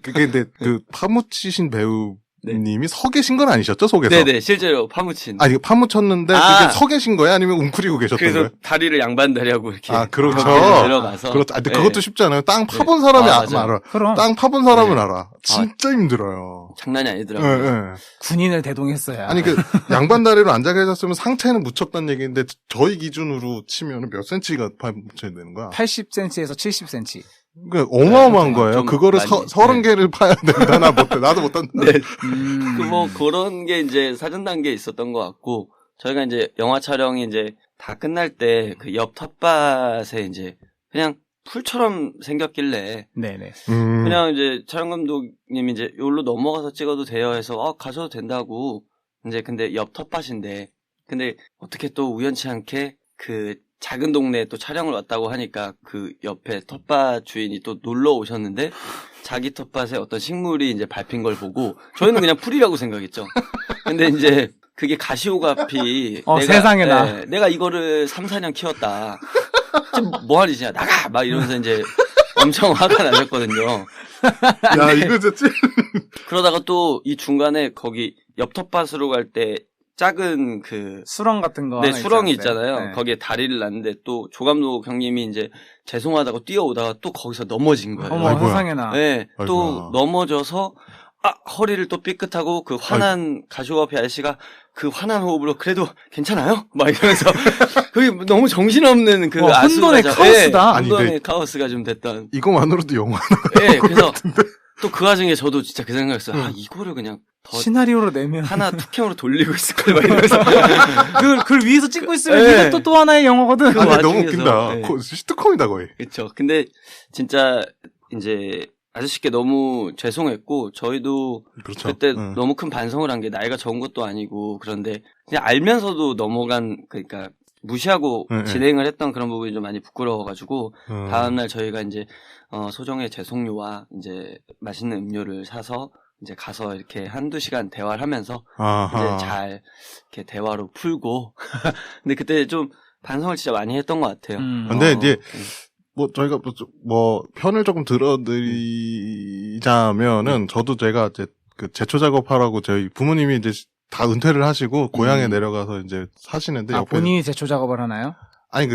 그게 근데 그 파묻히신 배우님이 서 계신 건 아니셨죠, 속에서? 네네, 실제로 파묻힌. 아니, 파묻혔는데 그게 서 계신 거예요? 아니면 웅크리고 계셨던 그래서 거예요? 다리를 양반다리하고 이렇게. 그렇죠. 내려가서. 그렇죠. 근데 네. 그것도 쉽지 않아요. 땅 파본 사람이 맞아요. 알아. 그럼 땅 파본 사람은 네. 알아. 진짜 힘들어요. 장난이 아니더라고요. 예, 예. 군인을 대동했어야. 아니, 그, 양반다리로 앉아 계셨으면 상체는 묻혔다는 얘기인데, 저희 기준으로 치면 몇 센치가 묻혀야 되는 거야? 80cm에서 70cm. 그러니까 어마어마한 거예요. 좀 그거를 많이, 30개를 파야 된다. 나도 못한다. 네. 음. 그런 게 이제 사전 단계에 있었던 것 같고, 저희가 이제 영화 촬영이 이제 다 끝날 때 그 옆 텃밭에 이제 그냥 풀처럼 생겼길래, 네네. 그냥 이제 촬영 감독님이 이제 여기로 넘어가서 찍어도 돼요 해서, 가셔도 된다고. 이제 근데 옆 텃밭인데, 근데 어떻게 또 우연치 않게 그 작은 동네에 또 촬영을 왔다고 하니까 그 옆에 텃밭 주인이 또 놀러 오셨는데 자기 텃밭에 어떤 식물이 이제 밟힌 걸 보고 저희는 그냥 풀이라고 생각했죠. 근데 이제 그게 가시오가피 세상에나. 내가 이거를 3, 4년 키웠다. 지금 뭐하니 진짜 나가! 막 이러면서 이제 엄청 화가 나셨거든요. 야, 이거 진짜 그러다가 또 이 중간에 거기 옆 텃밭으로 갈 때 작은 그 수렁 같은 거. 네, 하나 수렁이 있지 않았어요? 있잖아요. 네. 거기에 다리를 놨는데 또 조감독 형님이 이제 죄송하다고 뛰어오다가 또 거기서 넘어진 거예요. 어머, 아이고야. 세상에나. 네, 또 아이고야. 넘어져서 허리를 또 삐끗하고 그 화난 가시오가피 아저씨가 그 화난 호흡으로 그래도 괜찮아요? 막 이러면서 그게 너무 정신없는 그 혼돈의 아수라장- 카오스다. 아니, 혼돈의 카오스가 좀 됐던. 이거만으로도 영화. 네, 그래서 또 그 와중에 저도 진짜 그 생각했어요. 이거를 그냥 더 시나리오로 내면. 하나 투캠으로 돌리고 있을걸 막 이러면서. 그걸 위에서 찍고 있으면 네. 이것도 또 하나의 영화거든. 그 아니, 와중에서, 너무 웃긴다. 네. 시트콤이다, 거의. 그렇죠. 근데 진짜 이제 아저씨께 너무 죄송했고 저희도 그렇죠. 그때 응. 너무 큰 반성을 한 게 나이가 적은 것도 아니고 그런데 그냥 알면서도 넘어간 그러니까 무시하고 네, 진행을 했던 그런 부분이 좀 많이 부끄러워가지고 음. 다음날 저희가 이제 소정의 죄송료와 이제 맛있는 음료를 사서 이제 가서 이렇게 한두 시간 대화를 하면서 아하. 이제 잘 이렇게 대화로 풀고 근데 그때 좀 반성을 진짜 많이 했던 것 같아요. 근데 이제 뭐 저희가 뭐 편을 조금 들어드리자면은 저도 제가 이제 그 제초 작업하라고 저희 부모님이 이제 다 은퇴를 하시고 고향에 내려가서 이제 사시는데 옆에 본인이 제초 작업을 하나요? 아니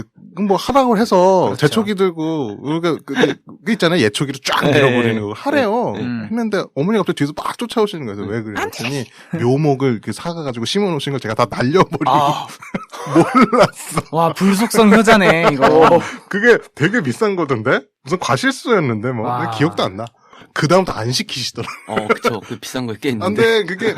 뭐 하라고 해서 그렇죠. 제초기 들고 우리가 그 있잖아요 예초기로 쫙 밀어버리는 거 하래요. 했는데 어머니가 갑자기 뒤에서 막 쫓아오시는 거예요. 왜 그래요? 했더니 묘목을 이렇게 사가가지고 심어놓으신 걸 제가 다 날려버리고 몰랐어. 와, 불속성 효자네, 이거. 그게 되게 비싼 거던데 무슨 과실수였는데 뭐 와. 기억도 안 나. 그 다음부터 안 시키시더라. 그쵸. 그 비싼 거 꽤 있는데. 근데 그게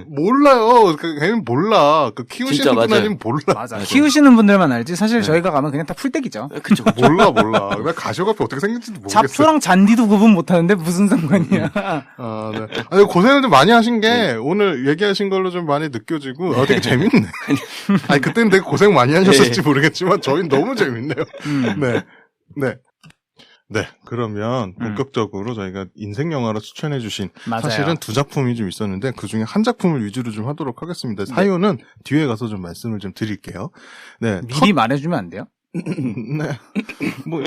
몰라요. 걔는 몰라. 그 진짜 키우시는 분 맞아요. 아니면 몰라. 맞아. 키우시는 분들만 알지. 사실 저희가 가면 그냥 다 풀떼기죠. 그쵸. 몰라. 왜 가시오가피 어떻게 생긴지도 모르겠어. 잡초랑 잔디도 구분 못하는데 무슨 상관이야. 네. 아니, 고생을 좀 많이 하신 게 오늘 얘기하신 걸로 좀 많이 느껴지고 되게 재밌네. 아니 그때는 되게 고생 많이 하셨을지 모르겠지만 저희는 너무 재밌네요. 네, 그러면 본격적으로 저희가 인생 영화로 추천해주신 맞아요. 사실은 두 작품이 좀 있었는데 그 중에 한 작품을 위주로 좀 하도록 하겠습니다. 사연은 뒤에 가서 좀 말씀을 좀 드릴게요. 네, 미리 말해주면 안 돼요? 네, 뭐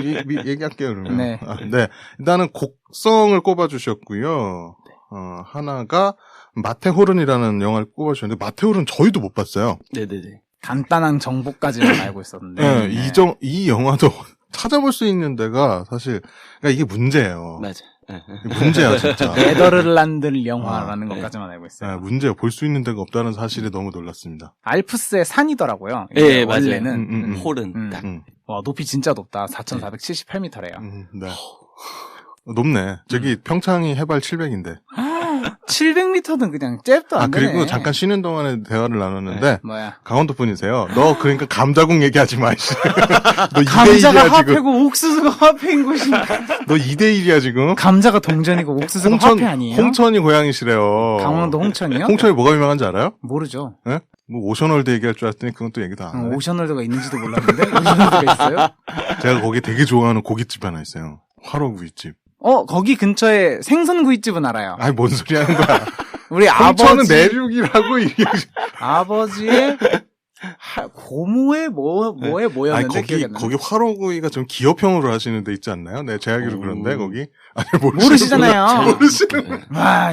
얘기할게요 그러면. 네. 네, 일단은 곡성을 꼽아주셨고요. 하나가 마테호른이라는 영화를 꼽아주셨는데 마테호른 저희도 못 봤어요. 네네네. 간단한 정보까지는 알고 있었는데. 네, 이 영화도 찾아볼 수 있는 데가 사실 그러니까 이게 문제예요. 맞아. 문제야 진짜. 네덜란드 영화라는 것까지만 알고 있어요. 네, 문제야. 볼 수 있는 데가 없다는 사실에 너무 놀랐습니다. 알프스의 산이더라고요. 네, 맞아요. 원래는. 홀은 딱. 와, 높이 진짜 높다. 4,478m래요. 네. 높네. 저기 평창이 해발 700인데. 700m는 그냥 잽도 안 되네. 그리고 잠깐 쉬는 동안에 대화를 나눴는데 뭐야? 강원도 분이세요. 너 그러니까 감자국 얘기하지 마. 이씨. 너 2대1이야 감자가 지금. 화폐고 옥수수가 화폐인 곳인가? 너 2대1이야 지금. 감자가 동전이고 옥수수가 화폐 아니에요? 홍천이 고향이시래요. 강원도 홍천이요? 홍천이 뭐가 유명한지 알아요? 모르죠. 예? 뭐 오션월드 얘기할 줄 알았더니 그건 또 얘기도 안 하네. 오션월드가 있는지도 몰랐는데 오션월드가 있어요? 제가 거기 되게 좋아하는 고깃집 하나 있어요. 화로구이집. 거기 근처에 생선구이집은 알아요. 아니 뭔 소리 하는 거야. 우리 홍천은 내륙이라고 이게. 아버지의 고모의 뭐였는데 아니, 기억이 안 나네. 거기 화로구이가 좀 기업형으로 하시는 데 있지 않나요? 네, 제 알기로 그런데, 거기. 아니, 모르시잖아요. 모르시는.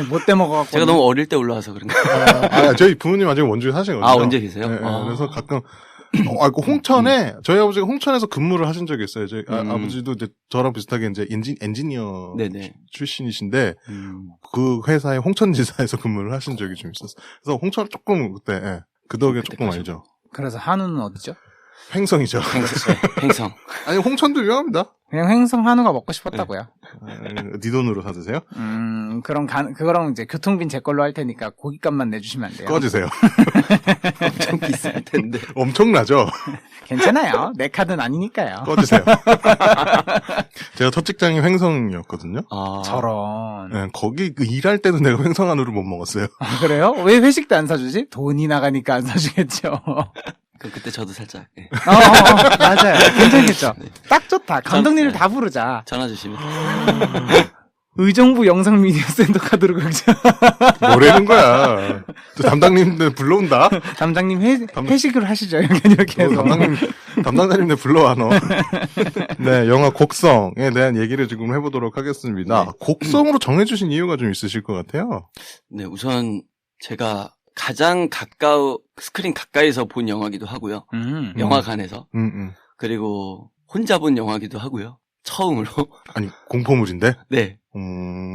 못 떼먹어갖고. 제가 너무 어릴 때 올라와서 그런가. 저희 부모님 아직 원주에 사시거든요. 아, 원주에 계세요? 네, 네, 아. 그래서 가끔, 그 홍천에, 저희 아버지가 홍천에서 근무를 하신 적이 있어요. 저희 아버지도 이제 저랑 비슷하게 이제 엔지니어 네네. 출신이신데, 그 회사의 홍천지사에서 근무를 하신 적이 좀 있었어요. 그래서 홍천 조금 그때, 예, 그 덕에 조금 알죠. 그래서 한우는 어디죠? 횡성이죠. 횡성. 아니, 홍천도 유명합니다. 그냥 횡성 한우가 먹고 싶었다고요. 네 돈으로 사드세요? 그거랑 이제 교통빈 제 걸로 할 테니까 고깃값만 내주시면 안 돼요? 꺼지세요. 엄청 비쌀 텐데. 엄청나죠? 괜찮아요. 내 카드는 아니니까요. 꺼지세요. 제가 첫 직장이 횡성이었거든요. 아. 저런. 네, 거기 일할 때도 내가 횡성 한우를 못 먹었어요. 아, 그래요? 왜 회식도 안 사주지? 돈이 나가니까 안 사주겠죠. 그때 저도 살짝. 네. 맞아요. 괜찮겠죠? 네. 딱 좋다. 감독님을 다 부르자. 전화 주시면. 의정부 영상미디어센터 카드로 극장. 뭐라는 거야. 저 담당님들 불러온다. 담당님 회식을 하시죠. 이렇게 해서. 담당자님들 불러와, 너. 네, 영화 곡성에 대한 얘기를 지금 해보도록 하겠습니다. 네. 곡성으로 정해주신 이유가 좀 있으실 것 같아요. 네, 우선 제가 가장 스크린 가까이서 본 영화기도 하고요. 영화관에서. 그리고 혼자 본 영화기도 하고요. 처음으로. 아니, 공포물인데? 네.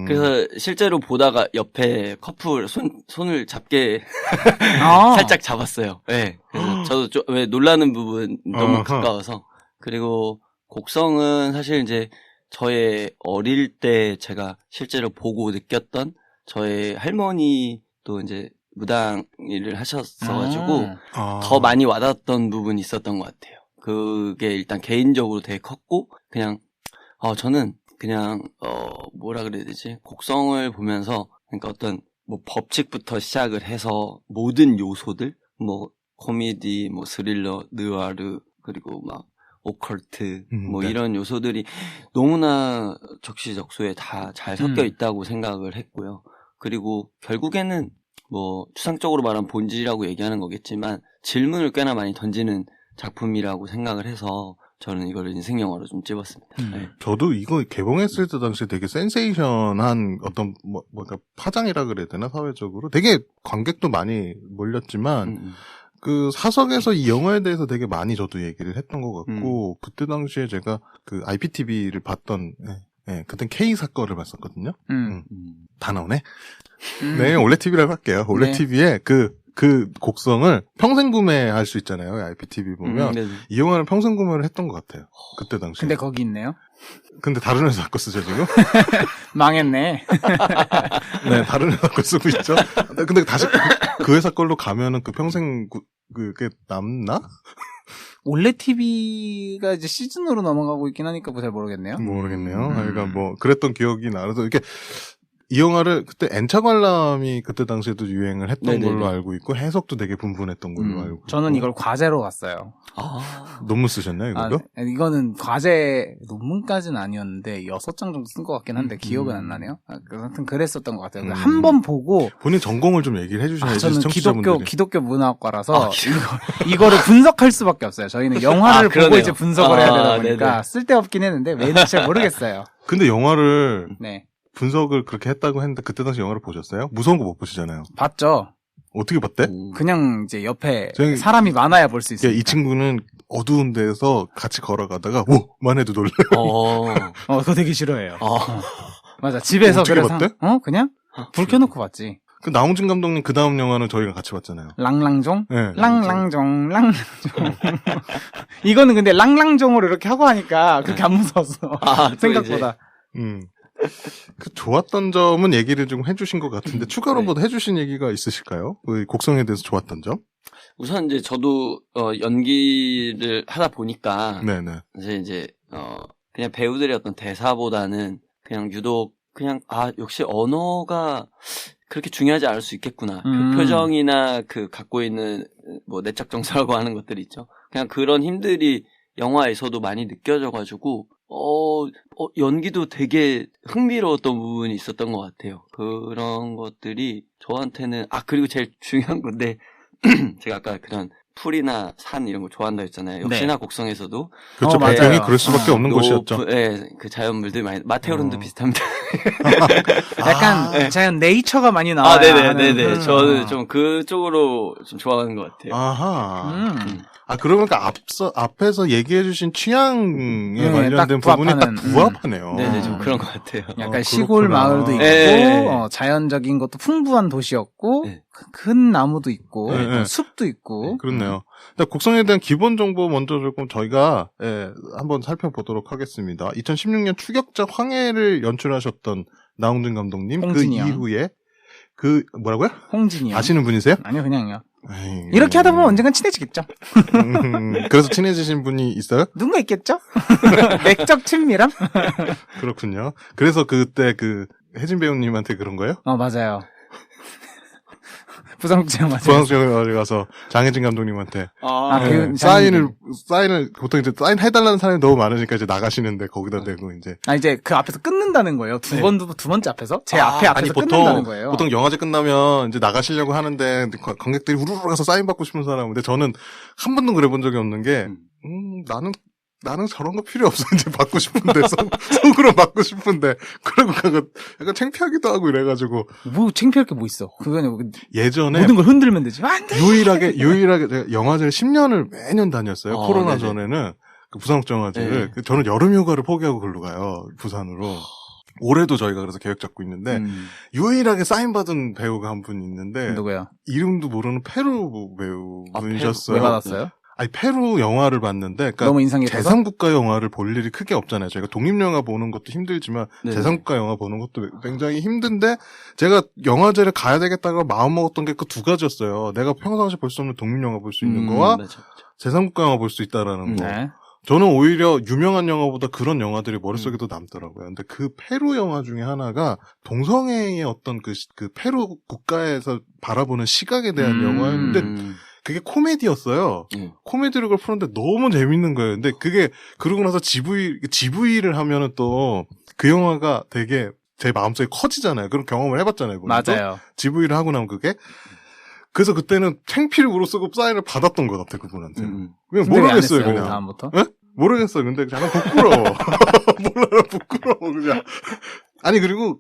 그래서 실제로 보다가 옆에 커플 손을 잡게 살짝 잡았어요. 네. 그래서 저도 좀 왜 놀라는 부분 너무 가까워서. 그리고 곡성은 사실 이제 저의 어릴 때 제가 실제로 보고 느꼈던 저의 할머니도 이제 무당 일을 하셨어가지고 더 많이 와닿았던 부분이 있었던 것 같아요. 그게 일단 개인적으로 되게 컸고 그냥 저는 그냥 뭐라 그래야 되지? 곡성을 보면서 그러니까 어떤 뭐 법칙부터 시작을 해서 모든 요소들 뭐 코미디, 뭐 스릴러, 느와르 그리고 막 오컬트 뭐 네. 이런 요소들이 너무나 적시적소에 다 잘 섞여 있다고 생각을 했고요. 그리고 결국에는 뭐 추상적으로 말하면 본질이라고 얘기하는 거겠지만 질문을 꽤나 많이 던지는 작품이라고 생각을 해서 저는 이걸 인생 영화로 좀 찝었습니다. 네. 저도 이거 개봉했을 때 당시에 되게 센세이션한 어떤 뭔가 파장이라 그래야 되나 사회적으로 되게 관객도 많이 몰렸지만 그 사석에서 이 영화에 대해서 되게 많이 저도 얘기를 했던 것 같고 그때 당시에 제가 그 IPTV를 봤던 그땐 K 사건을 봤었거든요. 다 나오네. 네, 올레 TV라고 할게요. 올레 TV에 그 곡성을 평생 구매할 수 있잖아요. IPTV 보면. 이 영화는 평생 구매를 했던 것 같아요. 그때 당시에. 근데 거기 있네요? 근데 다른 회사 거 쓰죠, 지금? 망했네. 네, 다른 회사 거 쓰고 있죠. 근데 다시 그 회사 걸로 가면은 그 평생 그게 남나? 올레 TV가 이제 시즌으로 넘어가고 있긴 하니까 잘 모르겠네요. 모르겠네요. 그러니까 뭐 그랬던 기억이 나서 이렇게 이 영화를 그때 엔차 관람이 그때 당시에도 유행을 했던 걸로 알고 있고 해석도 되게 분분했던 걸로 알고 있고. 저는 이걸 과제로 갔어요. 논문 쓰셨나요, 이거도? 이거는 과제 논문까지는 아니었는데 6장 정도 쓴 것 같긴 한데 기억은 안 나네요. 하여튼 그랬었던 것 같아요. 한 번 보고 본인 전공을 좀 얘기를 해주셔야지. 저는 청취자분들이. 기독교 문학과라서 이거를 분석할 수밖에 없어요. 저희는 영화를 보고 이제 분석을 해야 되다 보니까 네네. 쓸데없긴 했는데 왜인지 잘 모르겠어요. 근데 영화를 분석을 그렇게 했다고 했는데 그때 당시 영화를 보셨어요? 무서운 거 못 보시잖아요. 봤죠. 어떻게 봤대? 그냥 이제 옆에 사람이 많아야 볼 수 있어요. 이 친구는 어두운 데서 같이 걸어가다가 오만 해도 놀래요. 그거 되게 싫어해요. 맞아. 집에서 그래서 봤대? 그냥 불 켜놓고 봤지. 그 나홍진 감독님 그 다음 영화는 저희가 같이 봤잖아요. 랑랑종? 네. 랑랑종. 이거는 근데 랑랑종으로 이렇게 하고 하니까 그렇게 안 무서웠어. 생각보다. 그 좋았던 점은 얘기를 좀 해주신 것 같은데 추가로 뭐 해주신 얘기가 있으실까요? 그 곡성에 대해서 좋았던 점? 우선 이제 저도 연기를 하다 보니까 네네. 이제 그냥 배우들의 어떤 대사보다는 그냥 유독 그냥 역시 언어가 그렇게 중요하지 않을 수 있겠구나. 표정이나 그 갖고 있는 뭐 내적 정서라고 하는 것들이 있죠. 그냥 그런 힘들이 영화에서도 많이 느껴져가지고 연기도 되게 흥미로웠던 부분이 있었던 것 같아요. 그런 것들이 저한테는, 그리고 제일 중요한 건데, 제가 아까 그런 풀이나 산 이런 거 좋아한다 했잖아요. 역시나 네. 곡성에서도. 그렇죠. 맞아요. 배경이 그럴 수밖에 없는 곳이었죠. 예, 그 자연물들이 많이, 마테오론도 비슷합니다. 약간 자연 네이처가 많이 나와요. 네네네네. 저는 좀 그쪽으로 좀 좋아하는 것 같아요. 아하. 그러니까 앞에서 얘기해주신 취향에 네, 관련된 딱 부분이 딱 부합하는. 부합하네요. 네네, 좀 그런 것 같아요. 약간 시골 그렇구나. 마을도 있고 네. 자연적인 것도 풍부한 도시였고 네. 큰 나무도 있고 네, 네. 숲도 있고 그렇네요. 근데 곡성에 대한 기본 정보 먼저 조금 저희가 한번 살펴보도록 하겠습니다. 2016년 추격자 황해를 연출하셨던 나홍진 감독님, 그 홍진이 형. 이후에 뭐라고요? 홍진이요. 아시는 분이세요? 아니요, 그냥요. 에이, 이렇게 하다 보면 언젠간 친해지겠죠. 그래서 친해지신 분이 있어요? 누군가 있겠죠? 내적 친밀함? 그렇군요. 그래서 그때 혜진 배우님한테 그런 거예요? 맞아요. 부산국제영 맞아요. 부산국제영화제 가서 장혜진 감독님한테 사인을 사인을 보통 이제 사인 해달라는 사람이 너무 많으니까 이제 나가시는데 거기다 대고 이제 이제 그 앞에서 끊는다는 거예요. 두 번째 앞에서 제 앞에서 끊는다는 거예요. 보통 영화제 끝나면 이제 나가시려고 하는데 관객들이 우르르 가서 사인 받고 싶은 사람. 근데 저는 한 번도 그래 본 적이 없는 게 나는 저런 거 필요 없어. 이제 받고 싶은데 속으로 받고 싶은데 그러고 약간 창피하기도 하고 이래가지고 뭐 창피할 게 뭐 있어. 그거는 예전에 모든 걸 흔들면 되지. 안 돼. 유일하게 제가 영화제를 10년을 매년 다녔어요. 코로나 네네. 전에는 그 부산국제영화제를 네. 저는 여름휴가를 포기하고 글로 가요. 부산으로. 올해도 저희가 그래서 계획 잡고 있는데 유일하게 사인 받은 배우가 한 분 있는데 누구요? 이름도 모르는 페루 배우분이셨어요. 왜 받았어요? 페루 영화를 봤는데, 그러니까 너무 인상 깊어서? 제3국가 영화를 볼 일이 크게 없잖아요. 저희가 독립영화 보는 것도 힘들지만 네네. 제3국가 영화 보는 것도 굉장히 힘든데 제가 영화제를 가야 되겠다고 마음먹었던 게 그 두 가지였어요. 내가 평상시 볼 수 없는 독립영화 볼 수 있는 거와 맞아. 제3국가 영화 볼 수 있다라는 거. 네. 저는 오히려 유명한 영화보다 그런 영화들이 머릿속에 더 남더라고요. 근데 그 페루 영화 중에 하나가 동성애의 어떤 그 페루 국가에서 바라보는 시각에 대한 영화였는데 그게 코미디였어요. 코미디를 푸는데 너무 재밌는 거예요. 근데 그러고 나서 GV를 하면은 또 그 영화가 되게 제 마음속에 커지잖아요. 그런 경험을 해봤잖아요. 본인도. 맞아요. GV를 하고 나면 그게. 그래서 그때는 창피를 우러쓰고 사인을 받았던 것 같아, 그분한테. 그냥 모르겠어요, 그냥. 다음부터? 네? 모르겠어요. 근데 약간 부끄러워. 몰라요, 부끄러워, 그냥. 아니, 그리고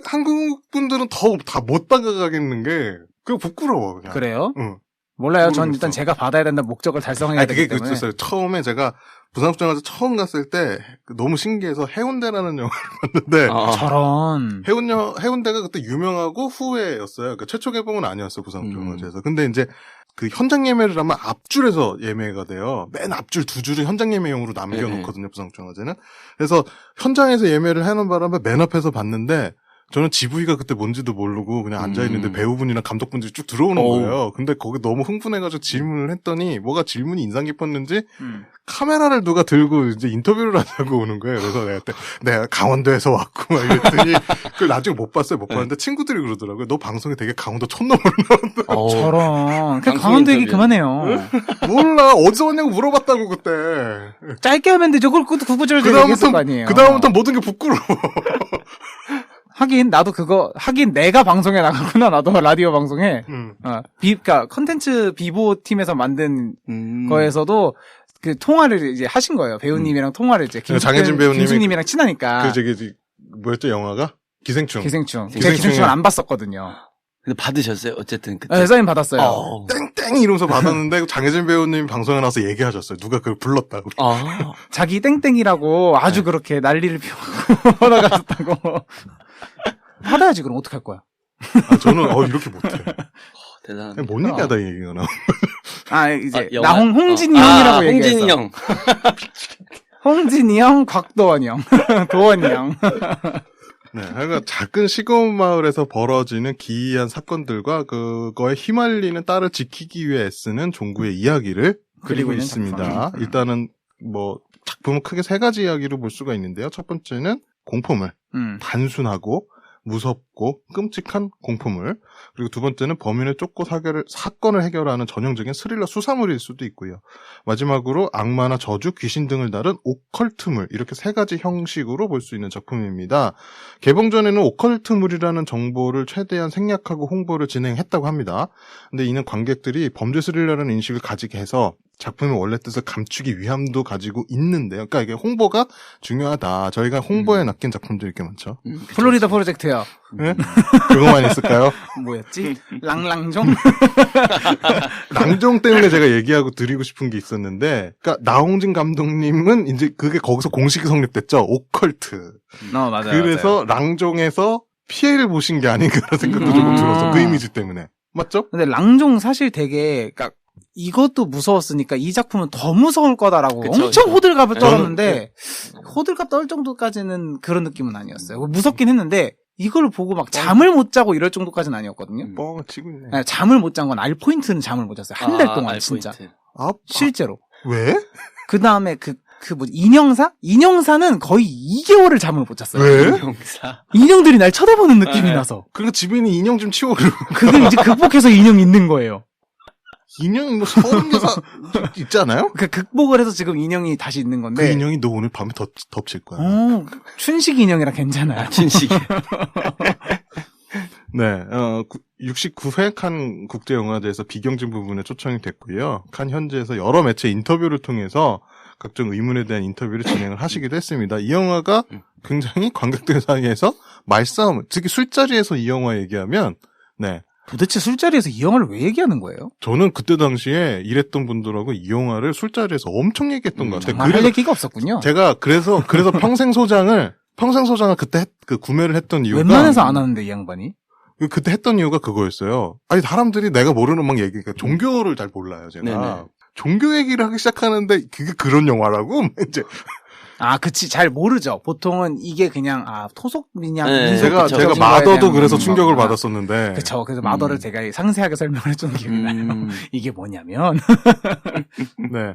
한국 분들은 다 못 다가가겠는 게, 부끄러워, 그냥. 그래요? 응. 몰라요. 전 모르겠어. 일단 제가 받아야 된다는 목적을 달성해야 되기 그게 때문에. 그랬어요. 처음에 제가 부산국제영화제 처음 갔을 때 너무 신기해서 해운대라는 영화를 봤는데 저런. 해운대가 그때 유명하고 후회였어요. 그 최초 개봉은 아니었어 부산국제영화제에서. 근데 이제 그 현장 예매를 하면 앞줄에서 예매가 돼요. 맨 앞줄 두 줄은 현장 예매용으로 남겨놓거든요. 부산국제영화제는. 그래서 현장에서 예매를 하는 바람에 맨 앞에서 봤는데 저는 GV가 그때 뭔지도 모르고 그냥 앉아있는데 배우분이랑 감독분들이 쭉 들어오는 거예요. 근데 거기 너무 흥분해가지고 질문을 했더니 뭐가 질문이 인상 깊었는지 카메라를 누가 들고 이제 인터뷰를 하자고 오는 거예요. 그래서 내가 강원도에서 왔고 막 이랬더니 그걸 나중에 못 봤어요. 못 봤는데 친구들이 그러더라고요. 너 방송에 되게 강원도 촌놈으로 나온다. 저런. 그냥 강원도 얘기 그만해요. 몰라. 어디서 왔냐고 물어봤다고 그때. 짧게 하면 되죠. 그걸 구구절절 얘기했을 거 아니에요. 그다음부터 모든 게 부끄러워. 하긴 내가 방송에 나가구나. 나도 라디오 방송에. 그러니까 컨텐츠 비보 팀에서 만든 거에서도 그 통화를 이제 하신 거예요. 배우님이랑 통화를 이제 장혜진 배우님이 김수님이랑 친하니까. 뭐였죠 영화가? 기생충. 제가 기생충을 안 봤었거든요. 근데 받으셨어요? 어쨌든 그때. 네, 사인 받았어요. 땡땡 이러면서 받았는데 장혜진 배우님 방송에 나와서 얘기하셨어요. 누가 그걸 불렀다고. 자기 땡땡이라고 아주 그렇게 난리를 피우고 받아가셨다고. 받아야지 그럼 어떡할 거야? 저는 이렇게 못해. 대단하네. 뭔 얘기하다 이 얘기가 나. 이제 홍진이 형이라고 얘기했어. 홍진이 형. 홍진이 형, 곽도원 형, 도원이 형. 네, 그러니까 작은 시골 마을에서 벌어지는 기이한 사건들과 그거에 휘말리는 딸을 지키기 위해 애쓰는 종구의 이야기를 그리고 있습니다. 일단은 작품은 크게 세 가지 이야기로 볼 수가 있는데요. 첫 번째는 공포물, 단순하고 무섭고 무섭고 끔찍한 공포물. 그리고 두 번째는 범인을 쫓고 사건을 해결하는 전형적인 스릴러 수사물일 수도 있고요. 마지막으로 악마나 저주, 귀신 등을 다룬 오컬트물. 이렇게 세 가지 형식으로 볼 수 있는 작품입니다. 개봉 전에는 오컬트물이라는 정보를 최대한 생략하고 홍보를 진행했다고 합니다. 근데 이는 관객들이 범죄 스릴러라는 인식을 가지게 해서 작품의 원래 뜻을 감추기 위함도 가지고 있는데요. 그러니까 이게 홍보가 중요하다. 저희가 홍보에 낚인 작품들이 꽤 많죠. 플로리다 프로젝트요. 네? 그거만 있을까요? 뭐였지? 랑랑종? 랑종 때문에 제가 얘기하고 드리고 싶은 게 있었는데, 그러니까 나홍진 감독님은 이제 그게 거기서 공식이 성립됐죠. 오컬트. 맞아요. 그래서 맞아요. 랑종에서 피해를 보신 게 아닌가라는 생각도 조금 들어서 그 이미지 때문에. 맞죠? 근데 랑종 사실 되게, 그러니까 이것도 무서웠으니까 이 작품은 더 무서울 거다라고 그쵸, 엄청 그쵸. 호들갑을 저는- 떨었는데 호들갑 떨 정도까지는 그런 느낌은 아니었어요. 무섭긴 했는데 이걸 보고 막 잠을 못 자고 이럴 정도까지는 아니었거든요. 뻥을 치고 있네. 네, 잠을 못 잔 건 알포인트는 잠을 못 잤어요. 한 달 동안 진짜. 아, 실제로. 왜? 그 다음에 인형사? 인형사는 거의 2개월을 잠을 못 잤어요. 왜? 형사. 인형들이 날 쳐다보는 느낌이 네. 나서. 그러니까 집에는 인형 좀 치워. 그걸 이제 극복해서 인형이 있는 거예요. 인형이 뭐 서른 개사 있잖아요? 그 극복을 해서 지금 인형이 다시 있는 그 건데. 인형이 너 오늘 밤에 덮칠 거야. 춘식 인형이라 괜찮아요. 진식이. 네, 69회 칸 국제영화제에서 비경진 부분에 초청이 됐고요. 칸 현지에서 여러 매체 인터뷰를 통해서 각종 의문에 대한 인터뷰를 진행을 하시기도 했습니다. 이 영화가 굉장히 관객들 사이에서 말싸움, 특히 술자리에서 이 영화 얘기하면, 네. 도대체 술자리에서 이 영화를 왜 얘기하는 거예요? 저는 그때 당시에 일했던 분들하고 이 영화를 술자리에서 엄청 얘기했던 것 같아요. 정말 할 얘기가 없었군요. 제가 그래서 평생 소장을 그때 구매를 했던 이유가 웬만해서 안 하는데 이 양반이. 그때 했던 이유가 그거였어요. 아니 사람들이 내가 모르는 막 얘기니까 종교를 잘 몰라요, 제가. 네네. 종교 얘기를 하기 시작하는데 그게 그런 영화라고 이제 그치. 잘 모르죠. 보통은 이게 그냥, 토속 민양. 네, 민속 제가 적인 거에 마더도 대한 그래서 거구나. 충격을 받았었는데. 그쵸. 그래서 마더를 제가 상세하게 설명을 해준 기억이 나요. 이게 뭐냐면. 네.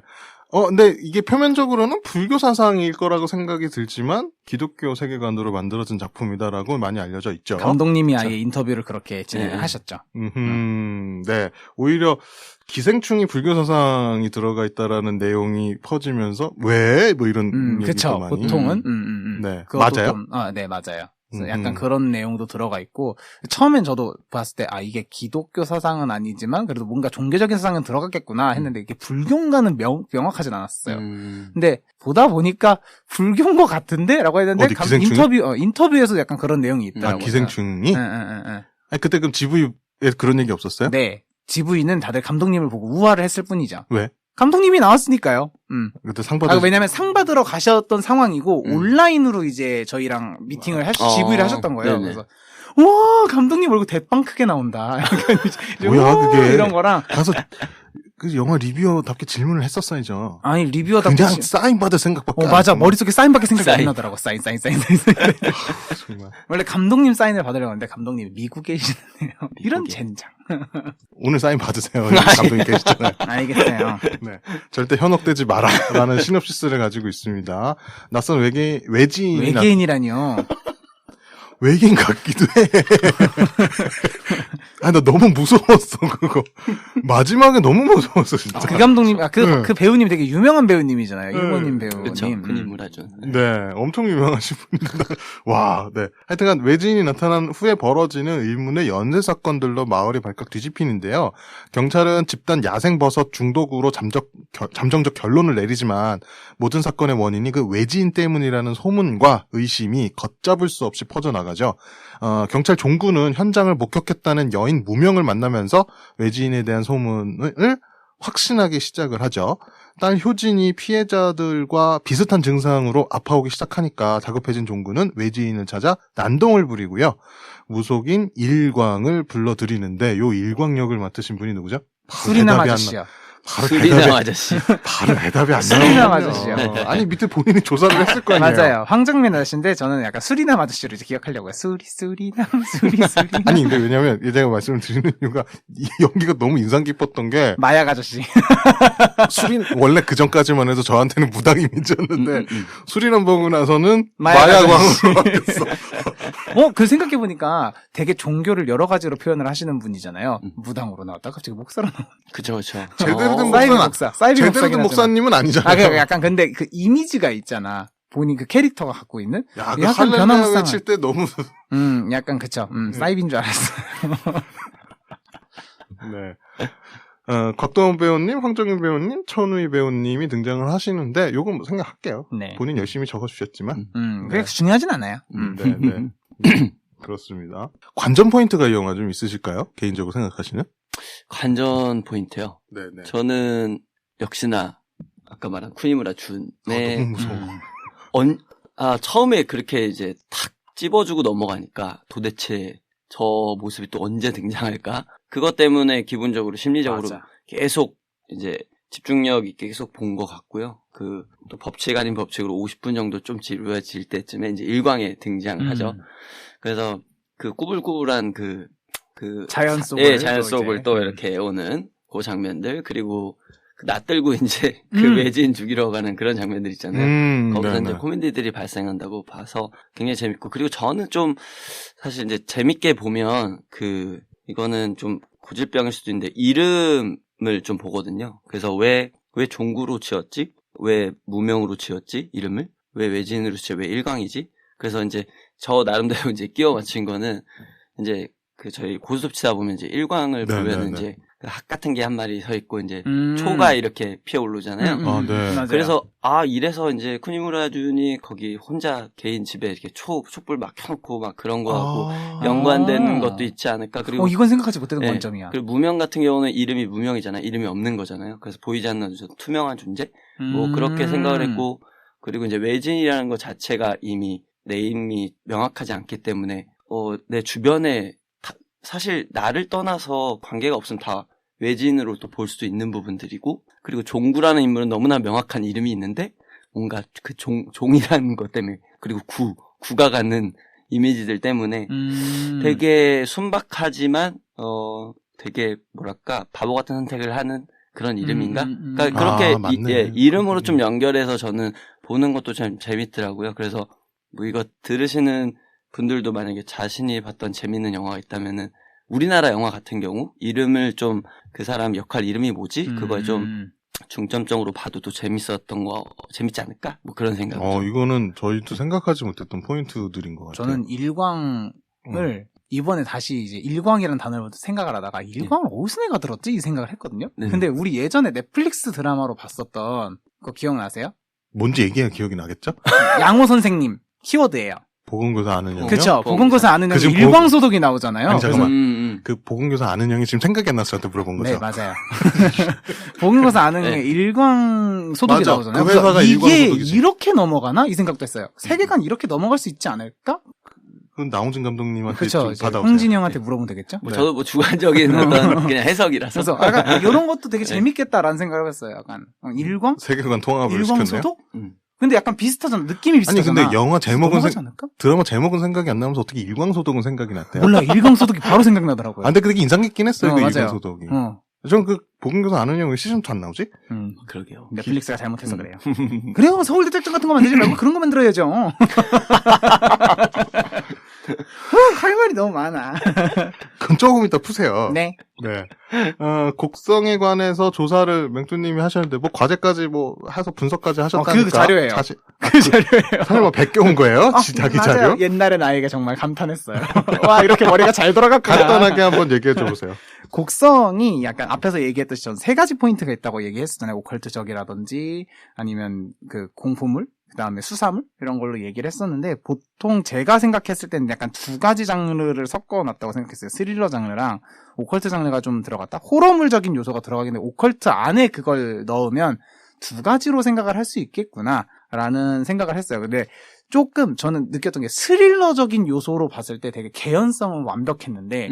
근데 이게 표면적으로는 불교 사상일 거라고 생각이 들지만 기독교 세계관으로 만들어진 작품이다라고 많이 알려져 있죠. 감독님이 아예 인터뷰를 그렇게 진행을 하셨죠. 네. 오히려 기생충이 불교 사상이 들어가 있다라는 내용이 퍼지면서 왜? 뭐 이런 얘기도 그쵸. 많이. 보통은. 네. 그것도 맞아요? 좀, 네, 맞아요. 그래서 약간 그런 내용도 들어가 있고, 처음엔 저도 봤을 때, 이게 기독교 사상은 아니지만, 그래도 뭔가 종교적인 사상은 들어갔겠구나 했는데, 이게 불교인가는 명확하진 않았어요. 근데, 보다 보니까, 불교인 것 같은데? 라고 했는데, 어디, 기생충이? 인터뷰에서 약간 그런 내용이 있더라고요. 기생충이? 응. 아니, 그때 그럼 GV에 그런 얘기 없었어요? 네. GV는 다들 감독님을 보고 우화를 했을 뿐이죠. 왜? 감독님이 나왔으니까요. 그때 상 받았 왜냐면 상 받으러 가셨던 상황이고 온라인으로 이제 저희랑 미팅을 GV를 하셨던 거예요. 네네. 그래서 와 감독님 얼굴 대빵 크게 나온다. 약간 이제 뭐야, 우와, 그게. 이런 거랑 가서 그 영화 리뷰어답게 질문을 했었어야죠. 아니 리뷰어답게 그냥 사인 받을 생각밖에 안 맞아 했구나. 머릿속에 사인밖에 생각이 안 사인. 나더라고. 사인. 정말. 원래 감독님 사인을 받으려고 하는데 감독님이 미국에 계시네요. 이런 미국에. 젠장. 오늘 사인 받으세요. 감독님 계시잖아요. 알겠어요. 네. 절대 현혹되지 마라라는 시놉시스를 가지고 있습니다. 낯선 외계인이 외계인이라니요. 외계인 같기도 해. 나 너무 무서웠어, 그거. 마지막에 너무 무서웠어, 진짜. 그 감독님, 네. 그 배우님 되게 유명한 배우님이잖아요. 일본인 배우님. 그쵸. 큰 인물 하죠. 네, 엄청 유명하신 분입니다. 와, 네. 하여튼간 외지인이 나타난 후에 벌어지는 의문의 연쇄 사건들로 마을이 발칵 뒤집히는데요. 경찰은 집단 야생버섯 중독으로 잠정적 결론을 내리지만 모든 사건의 원인이 그 외지인 때문이라는 소문과 의심이 걷잡을 수 없이 퍼져나가죠. 경찰 종구는 현장을 목격했다는 여인 무명을 만나면서 외지인에 대한 소문을 확신하기 시작을 하죠. 딸 효진이 피해자들과 비슷한 증상으로 아파오기 시작하니까 다급해진 종구는 외지인을 찾아 난동을 부리고요. 무속인 일광을 불러들이는데 요 일광 역을 맡으신 분이 누구죠? 수리남 아저씨요. 수리남 아저씨. 바로 대답이 안 수리남 나와요. 아저씨요. 아니 밑에 본인이 조사를 했을 거 아니에요. 맞아요. 황정민 아저씨인데 저는 약간 수리남 아저씨로 이제 기억하려고요. 수리남. 아니 근데 왜냐면 제가 말씀을 드리는 이유가 이 연기가 너무 인상 깊었던 게 마약 아저씨. 원래 그 전까지만 해도 저한테는 무당 이미지였는데 수리남 보고 나서는 마약 마약왕으로 바뀌었어. 그 생각해보니까 되게 종교를 여러 가지로 표현을 하시는 분이잖아요. 무당으로 나왔다 갑자기 목사로 나왔다. 그쵸. 제대로 된 사이비 목사. 사이비 제대로 된 목사긴 목사님은 아니잖아요. 하지만. 약간 근데 그 이미지가 있잖아. 본인 그 캐릭터가 갖고 있는. 야, 그 약간 할렐루야 변화무쌍한. 외칠 때 너무. 약간 그쵸. 사이비인 줄 알았어. 네. 곽도원 배우님, 황정윤 배우님, 천우희 배우님이 등장을 하시는데, 요건 뭐 생각할게요. 네. 본인 열심히 적어주셨지만. 그게 중요하진 않아요. 네. 그렇습니다. 관전 포인트가 이 영화 좀 있으실까요? 개인적으로 생각하시는? 관전 포인트요. 네네. 저는 역시나 아까 말한 쿠니무라 준의 너무 무서워. 처음에 그렇게 이제 탁 찝어주고 넘어가니까 도대체 저 모습이 또 언제 등장할까? 그것 때문에 기본적으로 심리적으로 맞아. 계속 이제 집중력 있게 계속 본 것 같고요. 또 법칙 아닌 법칙으로 50분 정도 좀 지루해질 때쯤에 이제 일광에 등장하죠. 그래서 그 꾸불꾸불한 그 자연 속을. 예, 자연 속을 또 이렇게 오는 그 장면들, 그리고 낯들고 이제 그 외지인 죽이러 가는 그런 장면들 있잖아요. 거기서 네네. 이제 코미디들이 발생한다고 봐서 굉장히 재밌고, 그리고 저는 좀 사실 이제 재밌게 보면 이거는 좀 고질병일 수도 있는데 이름을 좀 보거든요. 그래서 왜 종구로 지었지? 왜 무명으로 지었지? 이름을? 왜 외지인으로 지었지? 왜 일광이지? 그래서 이제 저 나름대로 이제 끼워 맞춘 거는 이제 저희 고스톱 치다 보면 이제 일광을 보면 이제 학 같은 게 한 마리 서 있고 이제 초가 이렇게 피어오르잖아요. 아, 네. 맞아요. 그래서 이래서 이제 쿠니무라 준이 거기 혼자 개인 집에 이렇게 촛불 막 켜놓고 막 그런 거하고 연관되는 것도 있지 않을까. 그리고 이건 생각하지 못했던 네. 관점이야. 그리고 무명 같은 경우는 이름이 무명이잖아요. 이름이 없는 거잖아요. 그래서 보이지 않는 투명한 존재. 뭐 그렇게 생각을 했고, 그리고 이제 외진이라는 것 자체가 이미 네임이 명확하지 않기 때문에 내 주변에 사실 나를 떠나서 관계가 없으면 다 외지인으로 또 볼 수도 있는 부분들이고, 그리고 종구라는 인물은 너무나 명확한 이름이 있는데 뭔가 그 종이라는 것 때문에, 그리고 구가 갖는 이미지들 때문에 되게 순박하지만 되게 뭐랄까 바보 같은 선택을 하는 그런 이름인가? 그러니까 그렇게 맞네. 이름으로 좀 연결해서 저는 보는 것도 참 재밌더라고요. 그래서 뭐 이거 들으시는 분들도 만약에 자신이 봤던 재밌는 영화가 있다면은 우리나라 영화 같은 경우 이름을 좀 그 사람 역할 이름이 뭐지? 그걸 좀 중점적으로 봐도 또 재밌지 않을까? 뭐 그런 생각. 이거는 저희도 생각하지 못했던 포인트들인 것 같아요. 저는 일광을 이번에 다시 이제 일광이라는 단어를 생각을 하다가 일광을 어디서 내가 들었지? 이 생각을 했거든요. 네. 근데 우리 예전에 넷플릭스 드라마로 봤었던 그거 기억나세요? 뭔지 얘기해야 기억이 나겠죠? 양호 선생님 키워드예요. 보건교사 아는 형이요? 그쵸. 보건교사 아는 형이 지금 일광소독이 나오잖아요. 아니, 잠깐만. 그래서 그 보건교사 아는 형이 지금 생각이 안 나서 저한테 물어본 거죠? 네, 맞아요. 보건교사 아는 형이 일광소독이 맞아. 나오잖아요. 그 회사가 그래서 이게 일광소독이지. 이렇게 넘어가나? 이 생각도 했어요. 세계관 이렇게 넘어갈 수 있지 않을까? 그건 나홍진 감독님한테 그쵸. 좀 받아오세요. 홍진이 형한테 물어보면 되겠죠? 뭐 저도 뭐 주관적인 어떤 그냥 해석이라서. 그래서 약간 이런 것도 되게 재밌겠다라는 생각을 했어요. 약간 일광? 세계관 통합을 시켰네요. 일광소독? 근데 약간 비슷하잖아. 느낌이 비슷하잖아. 아니 근데 영화 제목은 넘어가지 않을까? 드라마 제목은 생각이 안 나면서 어떻게 일광소독은 생각이 났대요? 몰라. 일광소독이 바로 생각나더라고요. 근데 그게 인상 깊긴 했어요. 그 맞아요. 일광소독이. 전 그 보건교사 아는 형이 시즌 2 안 나오지? 그러게요. 넷플릭스가 잘못해서 그래요. 그래요. 서울대작전 같은 거 만들지 말고 그런 거 만들어야죠. 할 말이 너무 많아. 그건 조금 이따 푸세요. 네. 네. 곡성에 관해서 조사를 맹투님이 하셨는데, 뭐, 과제까지 뭐, 해서 분석까지 하셨다니까. 그 자료예요. 사실, 그 자료예요. 설마 100개 온 거예요? 자기 맞아요. 자료? 옛날에 나에게 정말 감탄했어요. 와, 이렇게 머리가 잘 돌아갔구나. 간단하게 한번 얘기해 줘보세요. 곡성이 약간 앞에서 얘기했듯이 전 세 가지 포인트가 있다고 얘기했었잖아요. 오컬트적이라든지 아니면 그 공포물, 그 다음에 수사물 이런 걸로 얘기를 했었는데 보통 제가 생각했을 때는 약간 두 가지 장르를 섞어놨다고 생각했어요. 스릴러 장르랑 오컬트 장르가 좀 들어갔다. 호러물적인 요소가 들어가긴 했는데 오컬트 안에 그걸 넣으면 두 가지로 생각을 할 수 있겠구나라는 생각을 했어요. 근데 조금 저는 느꼈던 게 스릴러적인 요소로 봤을 때 되게 개연성은 완벽했는데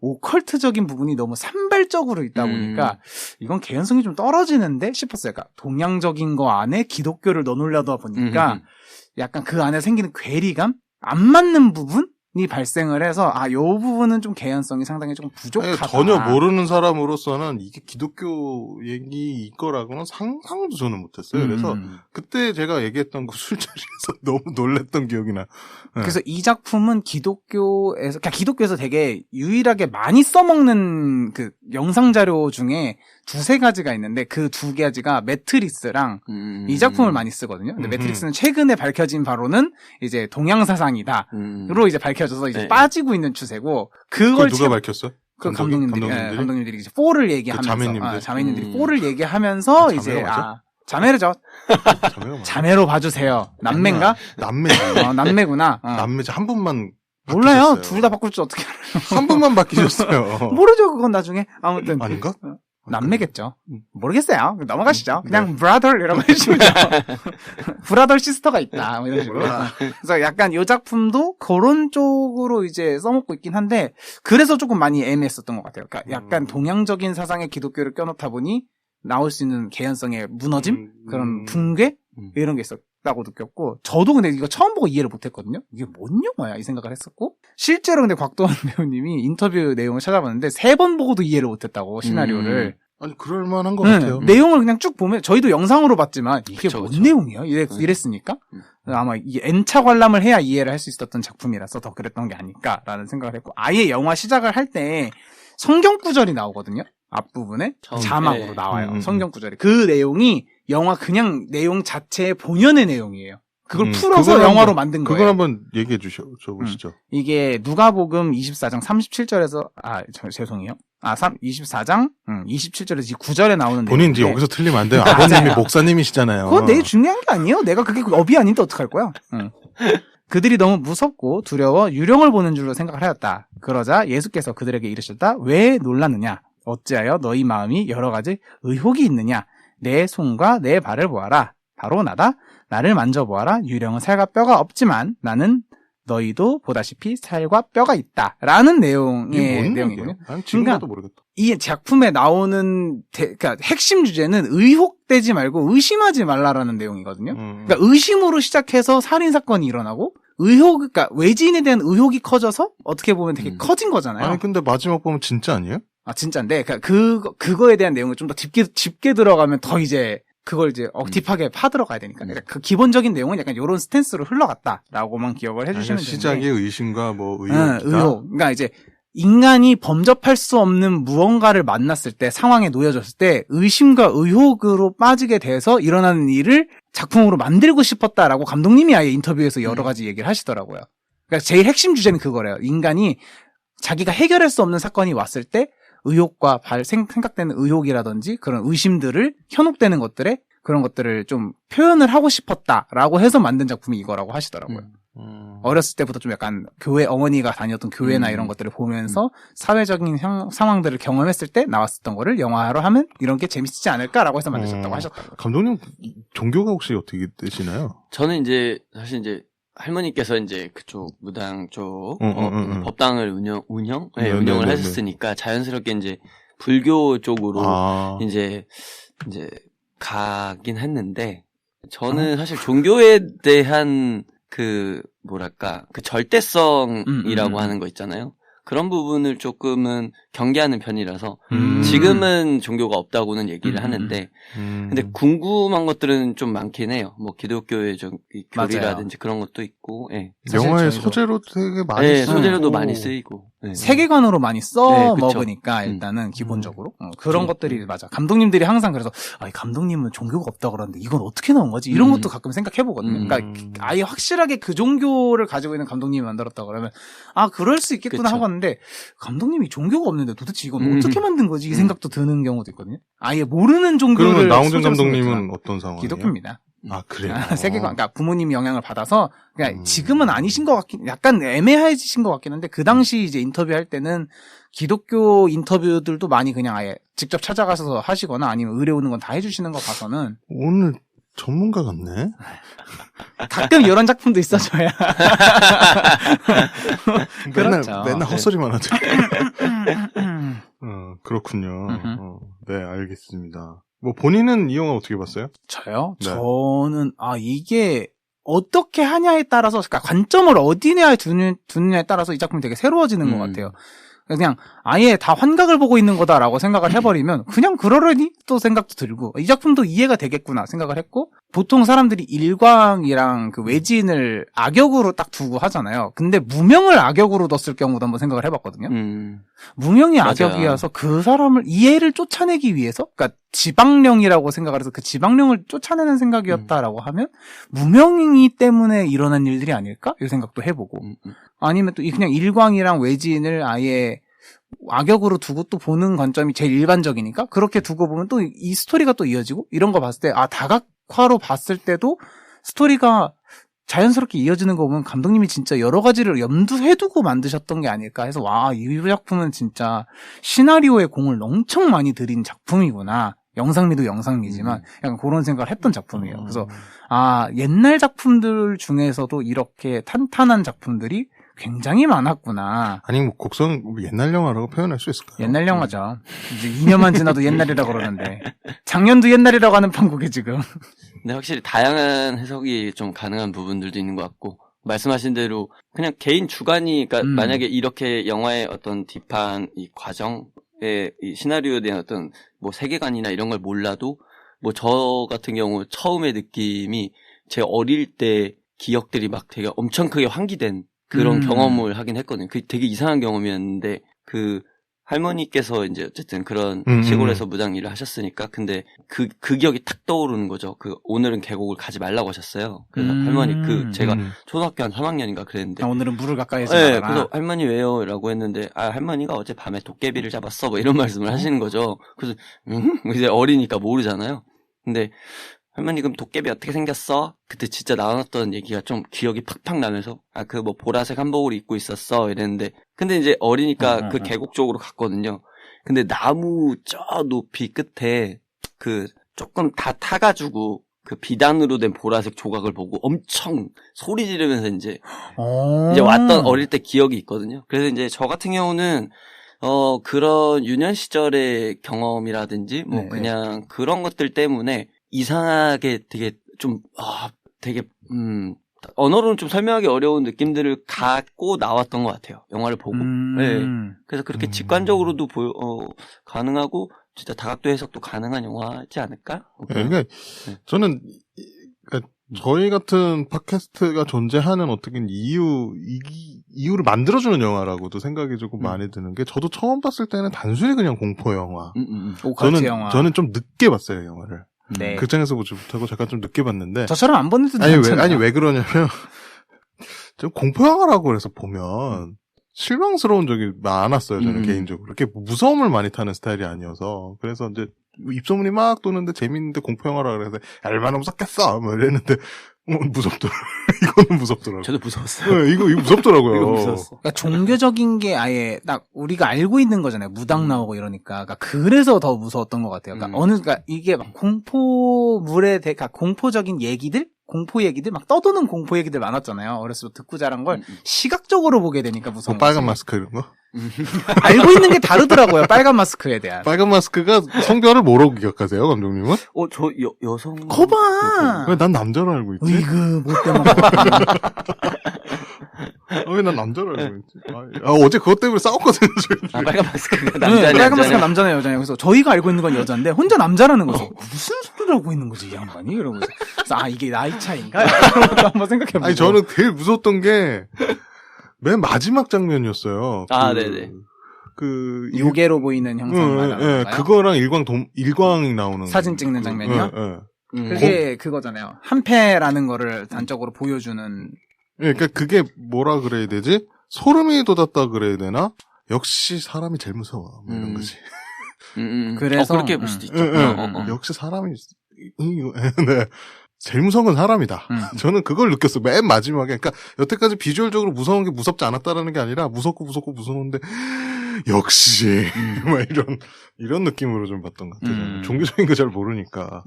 오컬트적인 부분이 너무 산발적으로 있다 보니까 이건 개연성이 좀 떨어지는데 싶었어요. 그러니까 동양적인 거 안에 기독교를 넣어놓으려다 보니까 약간 그 안에 생기는 괴리감? 안 맞는 부분? 발생을 해서 요 부분은 좀 개연성이 상당히 조금 부족하다. 전혀 모르는 사람으로서는 이게 기독교 얘기일 거라고는 상상도 저는 못했어요. 그래서 그때 제가 얘기했던 그 술자리에서 너무 놀랬던 기억이 나. 네. 그래서 이 작품은 기독교에서 되게 유일하게 많이 써먹는 그 영상 자료 중에 두세 가지가 있는데 그 두 가지가 매트릭스랑 이 작품을 많이 쓰거든요. 근데 매트릭스는 최근에 밝혀진 바로는 이제 동양 사상이다로 이제 밝혀져서 이제 네. 빠지고 있는 추세고 그걸 누가 밝혔어요? 그 감독님들이 이제 4를 얘기하면서 자매님들이 4를 얘기하면서 이제 자매죠. 자매로 봐주세요. 남매인가? 남매죠. 남매구나. 남매죠. 한 분만 몰라요. 바뀌셨어요. 둘 다 바꿀 줄 어떻게 알아요? 한 분만 바뀌셨어요. 모르죠. 그건 나중에. 아무튼 아닌가? 남매겠죠. 모르겠어요. 넘어가시죠. 그냥 브라더라고 해주시면 돼요. 브라더 시스터가 있다. 뭐 이런 식으로. 그래서 약간 이 작품도 그런 쪽으로 이제 써먹고 있긴 한데 그래서 조금 많이 애매했었던 것 같아요. 그러니까 약간 동양적인 사상의 기독교를 껴놓다 보니 나올 수 있는 개연성의 무너짐? 그런 붕괴? 이런 게 있었다고 느꼈고 저도 근데 이거 처음 보고 이해를 못했거든요. 이게 뭔 영화야? 이 생각을 했었고 실제로 근데 곽도원 배우님이 인터뷰 내용을 찾아봤는데 3번 보고도 이해를 못했다고 시나리오를. 아니 그럴만한 것 같아요. 내용을 그냥 쭉 보면 저희도 영상으로 봤지만 이게 그쵸, 뭔 그쵸. 내용이야? 이랬으니까 아마 이 N차 관람을 해야 이해를 할 수 있었던 작품이라서 더 그랬던 게 아닐까라는 생각을 했고 아예 영화 시작을 할 때 성경 구절이 나오거든요. 앞부분에 자막으로 네. 나와요. 성경 구절이. 그 내용이 영화 그냥 내용 자체의 본연의 내용이에요. 그걸 풀어서 영화로 만든 거예요. 그걸 한번 얘기해 줘보시죠. 이게 누가복음 24장 37절에서 죄송해요. 24장 27절에서 이 9절에 나오는 본인 내용인데 여기서 틀리면 안 돼요. 아버님이 목사님이시잖아요. 그건 되게 중요한 게 아니에요. 내가 그게 업이 아닌데 어떡할 거야. 그들이 너무 무섭고 두려워 유령을 보는 줄로 생각을 하였다. 그러자 예수께서 그들에게 이르셨다. 왜 놀랐느냐? 어찌하여 너희 마음이 여러 가지 의혹이 있느냐? 내 손과 내 발을 보아라. 바로 나다. 나를 만져보아라. 유령은 살과 뼈가 없지만 나는 너희도 보다시피 살과 뼈가 있다. 라는 내용의 내용이거든요. 난 지금도 모르겠다. 이 작품에 나오는 그러니까 핵심 주제는 의혹되지 말고 의심하지 말라라는 내용이거든요. 그러니까 의심으로 시작해서 살인 사건이 일어나고 그러니까 외지인에 대한 의혹이 커져서 어떻게 보면 되게 커진 거잖아요. 아니 근데 마지막 보면 진짜 아니에요? 진짜인데 그러니까 그거에 대한 내용을 좀 더 짚게 들어가면 더 이제 그걸 이제 딥하게 파들어가야 되니까. 그러니까 그 기본적인 내용은 약간 이런 스탠스로 흘러갔다라고만 기억을 해주시면 되는데. 시작의 의심과 뭐 의혹이다. 의혹. 그러니까 이제 인간이 범접할 수 없는 무언가를 만났을 때 상황에 놓여졌을 때 의심과 의혹으로 빠지게 돼서 일어나는 일을 작품으로 만들고 싶었다라고 감독님이 아예 인터뷰에서 여러 가지 얘기를 하시더라고요. 그러니까 제일 핵심 주제는 그거래요. 인간이 자기가 해결할 수 없는 사건이 왔을 때 의혹과 생각되는 의혹이라든지 그런 의심들을 현혹되는 것들에 그런 것들을 좀 표현을 하고 싶었다라고 해서 만든 작품이 이거라고 하시더라고요. 어렸을 때부터 좀 약간 어머니가 다녔던 교회나 이런 것들을 보면서 사회적인 상황들을 경험했을 때 나왔었던 거를 영화로 하면 이런 게 재밌지 않을까라고 해서 만드셨다고 하셨다고요. 감독님 종교가 혹시 어떻게 되시나요? 저는 이제 사실 이제 할머니께서 이제 그쪽 무당 쪽 법당을 운영을 하셨으니까 자연스럽게 이제 불교 쪽으로 이제 가긴 했는데 저는 사실 종교에 대한 그 절대성이라고 하는 거 있잖아요. 그런 부분을 조금은 경계하는 편이라서 지금은 종교가 없다고는 얘기를 하는데 근데 궁금한 것들은 좀 많긴 해요. 뭐 기독교의 교리라든지 그런 것도 있고 영화의 소재로 되게 많이 소재로도 많이 쓰이고 세계관으로 많이 먹으니까 일단은 기본적으로 그런 것들이 맞아. 감독님들이 항상 그래서 이 감독님은 종교가 없다 그러는데 이건 어떻게 나온 거지? 이런 것도 가끔 생각해보거든요. 그러니까 아예 확실하게 그 종교를 가지고 있는 감독님이 만들었다 그러면 그럴 수 있겠구나 하고 왔는데 감독님이 종교가 없는데 도대체 이건 어떻게 만든 거지? 이 생각도 드는 경우도 있거든요. 아예 모르는 종교를 그러면 나홍진 감독님은 어떤 상황이에요? 기독교입니다. 그래요? 세계관, 그러니까 부모님 영향을 받아서, 그러니까 지금은 아니신 것 같긴, 약간 애매해지신 것 같긴 한데, 그 당시 이제 인터뷰할 때는 기독교 인터뷰들도 많이 그냥 아예 직접 찾아가서 하시거나 아니면 의뢰 오는 건 다 해주시는 거 봐서는. 오늘 전문가 같네? 가끔 이런 작품도 있어줘야. 맨날 헛소리만 하죠. 그렇군요. 네, 알겠습니다. 뭐 본인은 이 영화 어떻게 봤어요? 저요? 네. 저는 이게 어떻게 하냐에 따라서, 그러니까 관점을 어디냐에 두느냐에 따라서 이 작품이 되게 새로워지는 것 같아요. 그냥 아예 다 환각을 보고 있는 거다라고 생각을 해버리면 그냥 그러려니 또 생각도 들고 이 작품도 이해가 되겠구나 생각을 했고 보통 사람들이 일광이랑 그 외지인을 악역으로 딱 두고 하잖아요. 근데 무명을 악역으로 뒀을 경우도 한번 생각을 해봤거든요. 무명이 맞아. 악역이어서 그 사람을 이해를 쫓아내기 위해서 그러니까 지방령이라고 생각을 해서 그 지방령을 쫓아내는 생각이었다라고 하면 무명이 때문에 일어난 일들이 아닐까? 이 생각도 해보고 아니면 또 그냥 일광이랑 외지인을 아예 악역으로 두고 또 보는 관점이 제일 일반적이니까 그렇게 두고 보면 또 이 스토리가 또 이어지고 이런 거 봤을 때 다각화로 봤을 때도 스토리가 자연스럽게 이어지는 거 보면 감독님이 진짜 여러 가지를 염두해 두고 만드셨던 게 아닐까 해서 이 작품은 진짜 시나리오에 공을 엄청 많이 들인 작품이구나. 영상미도 영상미지만 약간 그런 생각을 했던 작품이에요. 그래서 옛날 작품들 중에서도 이렇게 탄탄한 작품들이 굉장히 많았구나. 아니 뭐 곡성 옛날 영화라고 표현할 수 있을까요? 옛날 영화죠. 이제 2년만 지나도 옛날이라고 그러는데 작년도 옛날이라고 하는 판국이 지금. 근데 확실히 다양한 해석이 좀 가능한 부분들도 있는 것 같고 말씀하신 대로 그냥 개인 주관이 그러니까 만약에 이렇게 영화의 어떤 딥한 이 과정의 이 시나리오에 대한 어떤 뭐 세계관이나 이런 걸 몰라도 뭐 저 같은 경우 처음의 느낌이 제 어릴 때 기억들이 막 되게 엄청 크게 환기된 그런 경험을 하긴 했거든요. 그 되게 이상한 경험이었는데 그 할머니께서 이제 어쨌든 그런 시골에서 무당 일을 하셨으니까 근데 그 기억이 탁 떠오르는 거죠. 오늘은 계곡을 가지 말라고 하셨어요. 그래서 할머니 제가 초등학교 한 3학년인가 그랬는데 오늘은 물을 가까이서 네, 가라. 그래서 할머니 왜요? 라고 했는데 할머니가 어제 밤에 도깨비를 잡았어 뭐 이런 말씀을 하시는 거죠. 그래서 이제 어리니까 모르잖아요. 근데 할머니 그럼 도깨비 어떻게 생겼어? 그때 진짜 나눴던 얘기가 좀 기억이 팍팍 나면서 그 뭐 보라색 한복을 입고 있었어 이랬는데 근데 이제 어리니까 그 계곡 쪽으로 갔거든요. 근데 나무 저 높이 끝에 그 조금 다 타가지고 그 비단으로 된 보라색 조각을 보고 엄청 소리 지르면서 이제 왔던 어릴 때 기억이 있거든요. 그래서 이제 저 같은 경우는 그런 유년 시절의 경험이라든지 뭐 그냥 그런 것들 때문에 이상하게 되게 좀 되게 언어로는 좀 설명하기 어려운 느낌들을 갖고 나왔던 것 같아요. 영화를 보고. 네. 그래서 그렇게 직관적으로도 가능하고 진짜 다각도 해석도 가능한 영화지 않을까? 네, 그러니까 저는 그러니까 저희 같은 팟캐스트가 존재하는 어떻게 이유를 만들어주는 영화라고도 생각이 조금 많이 드는 게 저도 처음 봤을 때는 단순히 그냥 공포 영화. 저는 좀 늦게 봤어요 영화를. 네. 극장에서 보지 못하고 잠깐 좀 늦게 봤는데. 저처럼 안 보는 듯 왜 그러냐면, 좀 공포 영화라고 해서 보면, 실망스러운 적이 많았어요, 저는 개인적으로. 이렇게 무서움을 많이 타는 스타일이 아니어서. 그래서 이제, 입소문이 막 도는데 재밌는데 공포 영화라 그래서, 얼마나 무섭겠어! 뭐 이랬는데, 무섭더라고요. 이거는 무섭더라고요. 저도 무서웠어요. 네, 이거 무섭더라고요. 이거 무서웠어. 그러니까 종교적인 게 아예 딱 우리가 알고 있는 거잖아요. 무당 나오고 이러니까. 그래서 더 무서웠던 것 같아요. 그러니까 이게 막 공포물에 그러니까 공포적인 얘기들? 공포 얘기들? 막 떠도는 공포 얘기들 많았잖아요. 어렸을 때 듣고 자란 걸 시각적으로 보게 되니까 무서운 거지. 빨간 마스크 이런 거? 알고 있는 게 다르더라고요. 빨간 마스크에 대한. 빨간 마스크가 성별을 뭐라고 기억하세요, 감독님은? 저 여성. 거봐! 왜 난 남자로 알고 있지? 으이그, 못돼 먹어. 왜 난 남자로 알고 있지? 어제 그것 때문에 싸웠거든요, 빨간 마스크가 네, 남자냐? 빨간 마스크가 남자냐, 여자냐. 그래서 저희가 알고 있는 건 여자인데, 혼자 남자라는 거죠. 무슨 소리를 하고 있는 거지, 이 양반이? 이러면서. 그래서 이게 나이 차이인가? 이러면서 한번 생각해보고. 아니, 저는 제일 무서웠던 게, 맨 마지막 장면이었어요. 네네. 요괴로 보이는 형상 말하는 그거랑 일광 나오는. 사진 찍는 장면이요? 그게 그거잖아요. 한패라는 거를 단적으로 보여주는. 그러니까 그게 뭐라 그래야 되지? 소름이 돋았다 그래야 되나? 역시 사람이 제일 무서워. 뭐 이런 거지. 그래서 그렇게 볼 수도 있죠. 역시 사람이 네. 제일 무서운 건 사람이다. 저는 그걸 느꼈어요. 맨 마지막에. 그러니까 여태까지 비주얼적으로 무서운 게 무섭지 않았다라는 게 아니라 무섭고 무서운데 역시 막 이런 느낌으로 좀 봤던 것 같아요. 종교적인 거 잘 모르니까.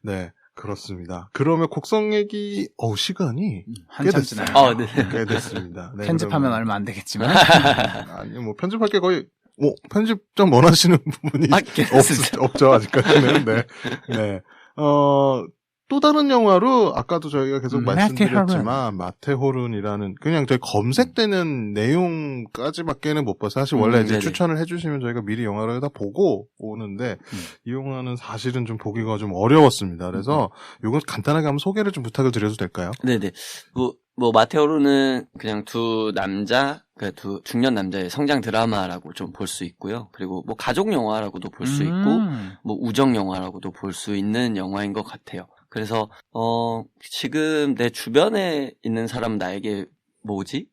네. 그렇습니다. 그러면 곡성 얘기, 시간이 꽤 됐어요. 네. 꽤 됐습니다. 네, 편집하면 얼마 안 되겠지만. 아니, 편집할 게 거의, 편집 좀 원하시는 부분이 없죠, 아직까지는. 네. 네. 또 다른 영화로 아까도 저희가 계속 마테호른. 말씀드렸지만 마테호른이라는 그냥 저희 검색되는 내용까지밖에는 못 봐서 사실 원래 이제 네네. 추천을 해주시면 저희가 미리 영화를 다 보고 오는데 이 영화는 사실은 좀 보기가 좀 어려웠습니다. 그래서 요건 간단하게 한번 소개를 좀 부탁을 드려도 될까요? 네네. 뭐 마테오르는 그냥 두 중년 남자의 성장 드라마라고 좀 볼 수 있고요. 그리고 뭐 가족 영화라고도 볼 수 있고, 뭐 우정 영화라고도 볼 수 있는 영화인 것 같아요. 그래서 지금 내 주변에 있는 사람 나에게 뭐지?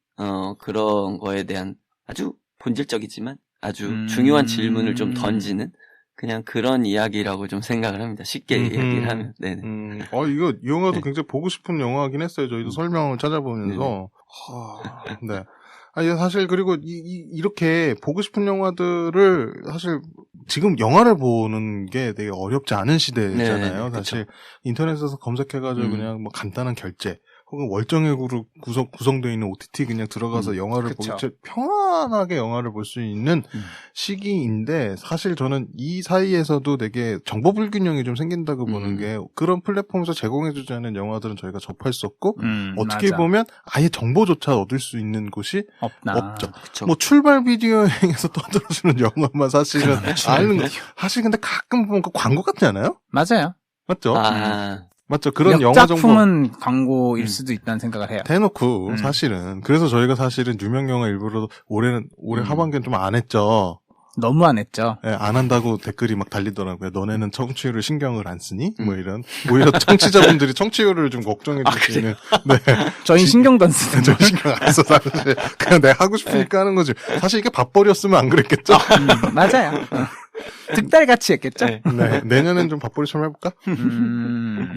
그런 거에 대한 아주 본질적이지만 아주 중요한 질문을 좀 던지는 그냥 그런 이야기라고 좀 생각을 합니다. 쉽게 이야기를 하면. 네네. 이 영화도 네. 굉장히 보고 싶은 영화긴 했어요. 저희도 설명을 찾아보면서. 네. 아니, 사실, 그리고, 이렇게 보고 싶은 영화들을, 사실, 지금 영화를 보는 게 되게 어렵지 않은 시대잖아요. 네네, 사실, 인터넷에서 검색해가지고 그냥 뭐 간단한 결제, 혹은 월정액으로 구성되어 있는 OTT 그냥 들어가서 영화를 보기 편안하게 영화를 볼 수 있는 시기인데 사실 저는 이 사이에서도 되게 정보 불균형이 좀 생긴다고 보는 게 그런 플랫폼에서 제공해주지 않은 영화들은 저희가 접할 수 없고 어떻게 맞아. 보면 아예 정보조차 얻을 수 있는 곳이 없죠. 그쵸. 뭐 출발 비디오 여행에서 떠들어주는 영화만 사실은 아는 거. 사실 근데 가끔 보면 그 광고 같지 않아요? 맞아요. 맞죠? 아, 맞죠. 그런 영화 정보. 작품은 광고일 수도 있다는 생각을 해요. 대놓고 사실은 그래서 저희가 사실은 유명 영화 일부러 올해 하반기는 좀 안 했죠. 너무 안 했죠. 예, 안 한다고 댓글이 막 달리더라고요. 너네는 청취율을 신경을 안 쓰니? 뭐 이런 오히려 청취자분들이 청취율을 좀 걱정해 주시는. 네. 저희 신경도 안 쓰는 저 신경 안 써. 사실 그냥 내가 하고 싶으니까 하는 거지. 사실 이게 밥벌이였으면 안 그랬겠죠? 맞아요. 득달같이 했겠죠. 네. 네. 내년엔 좀 밥벌이처럼 해볼까?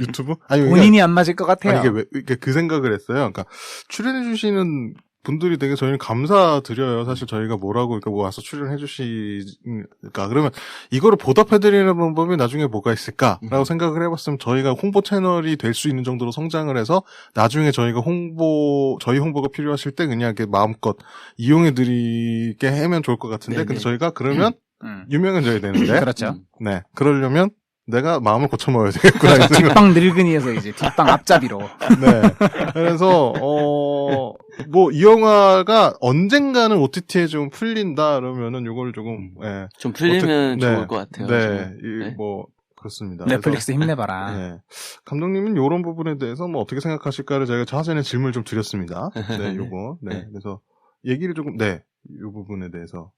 유튜브? 아니, 본인이 안 맞을 것 같아요. 아니, 이게 그 생각을 했어요. 그러니까 출연해주시는 분들이 되게 저희는 감사드려요. 사실 저희가 뭐라고 이렇게 뭐 와서 출연해주시니까. 그러면 이거를 보답해드리는 방법이 나중에 뭐가 있을까라고 생각을 해봤으면 저희가 홍보 채널이 될 수 있는 정도로 성장을 해서 나중에 저희가 저희 홍보가 필요하실 때 그냥 이렇게 마음껏 이용해드리게 하면 좋을 것 같은데. 네네. 근데 저희가 그러면 유명해져야 되는데. 그렇죠. 네. 그러려면 내가 마음을 고쳐먹어야 되겠구나. 이 생각. 뒷방 늙은이에서 이제 뒷방 앞잡이로. 네. 그래서, 뭐, 이 영화가 언젠가는 OTT에 좀 풀린다, 그러면은 요걸 조금, 예. 좀 풀리면 네. 좋을 것 같아요. 네. 네. 뭐, 그렇습니다. 넷플릭스 힘내봐라. 그래서, 네. 감독님은 요런 부분에 대해서 뭐 어떻게 생각하실까를 제가 사전에 질문을 좀 드렸습니다. 네, 요거. 네. 네. 그래서 얘기를 조금, 네. 요 부분에 대해서.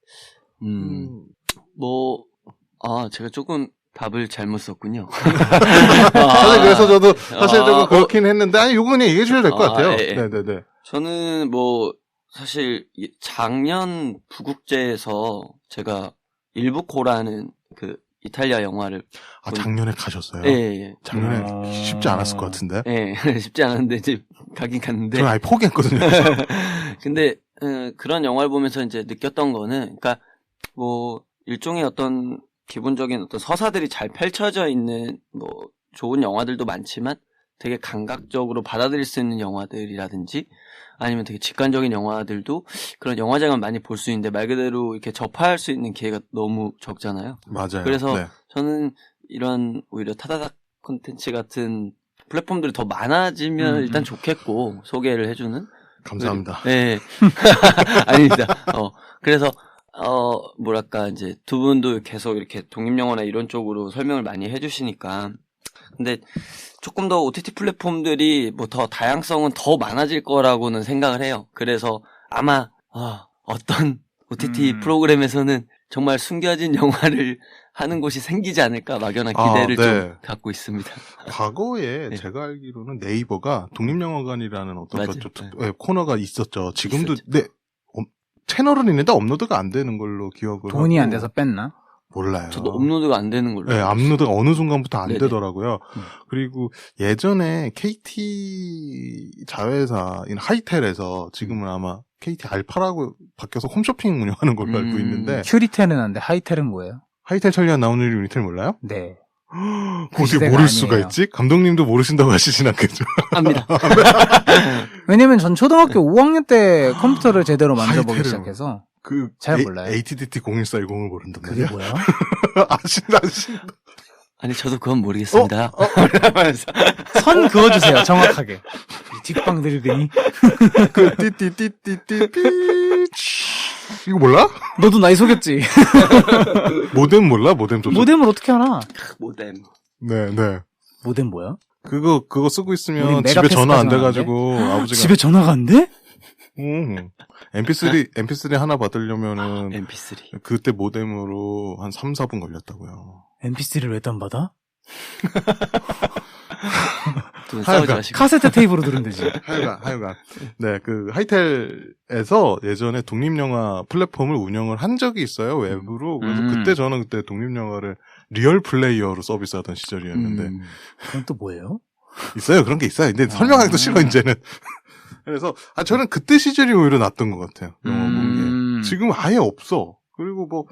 제가 조금 답을 잘못 썼군요. 사실 그래서 저도 사실 조금 그렇긴 했는데, 아니, 요거는 얘기해 주셔도 될 것 같아요. 예. 네네네. 저는 뭐 사실 작년 부국제에서 제가 일부코라는 그 이탈리아 영화를 작년에 가셨어요? 예. 작년에 쉽지 않았을 것 같은데. 예. 쉽지 않았는데 이제 가긴 갔는데. 저는 아예 포기했거든요. 근데 그런 영화를 보면서 이제 느꼈던 거는 그러니까 뭐 일종의 어떤 기본적인 어떤 서사들이 잘 펼쳐져 있는 뭐 좋은 영화들도 많지만 되게 감각적으로 받아들일 수 있는 영화들이라든지 아니면 되게 직관적인 영화들도 그런 영화장은 많이 볼 수 있는데 말 그대로 이렇게 접할 수 있는 기회가 너무 적잖아요. 맞아요. 그래서 네. 저는 이런 오히려 타다닥 콘텐츠 같은 플랫폼들이 더 많아지면 일단 좋겠고 소개를 해주는. 감사합니다. 네. 아닙니다. 그래서 뭐랄까, 이제, 두 분도 계속 이렇게 독립영화나 이런 쪽으로 설명을 많이 해주시니까. 근데 조금 더 OTT 플랫폼들이 뭐 더 다양성은 더 많아질 거라고는 생각을 해요. 그래서 아마, 어떤 OTT 프로그램에서는 정말 숨겨진 영화를 하는 곳이 생기지 않을까 막연한 기대를 네. 좀 갖고 있습니다. 과거에 네. 제가 알기로는 네이버가 독립영화관이라는 어떤 맞아요. 코너가 있었죠. 지금도, 있었죠. 네, 채널은 있는데 업로드가 안 되는 걸로 기억을 돈이 하고. 안 돼서 뺐나? 몰라요. 저도 업로드가 안 되는 걸로. 네, 업로드가 어느 순간부터 안 네네. 되더라고요. 그리고 예전에 KT 자회사인 하이텔에서 지금은 아마 KT 알파라고 바뀌어서 홈쇼핑 운영하는 걸로 알고 있는데 큐리텔은 안 돼. 하이텔은 뭐예요? 하이텔 천리안 나오는 유니텔 몰라요? 네. 어떻게 시대가 모를 수가 아니에요. 있지? 감독님도 모르신다고 하시진 않겠죠? 합니다. 왜냐면 전 초등학교 5학년 때 컴퓨터를 제대로 만져보기 하이텔은 시작해서 그 잘 몰라요. ATDT 0140을 모른단 그게 말이야. 뭐야? 아신다. 아니 저도 그건 모르겠습니다. 하면서 선 그어주세요, 정확하게. 이 뒷방 늙은이. 그 띠띠띠띠띠 이거 몰라? 너도 나이 속였지? 모뎀 몰라? 모뎀 좀. 모뎀을 어떻게 알아? 모뎀. 네, 네. 모뎀 뭐야? 그거 쓰고 우린 있으면 메가패스까지 집에 전화 안 나왔는데? 돼가지고 아버지가 집에 전화가 안 돼? MP3 하나 받으려면은 MP3. 그때 모뎀으로 한 3, 4분 걸렸다고요. MP3를 왜 다운받아? 돈 싸우지 마시고. 카세트 테이프로 들으면 되지. 하여간. 네, 그 하이텔에서 예전에 독립영화 플랫폼을 운영을 한 적이 있어요, 웹으로. 그래서 그때 저는 그때 독립영화를 리얼 플레이어로 서비스하던 시절이었는데 그건 또 뭐예요? 있어요, 그런 게 있어요. 근데 설명하기도 싫어 이제는. 그래서 저는 그때 시절이 오히려 낫던 것 같아요. 영화 보는 게. 지금 아예 없어. 그리고 뭐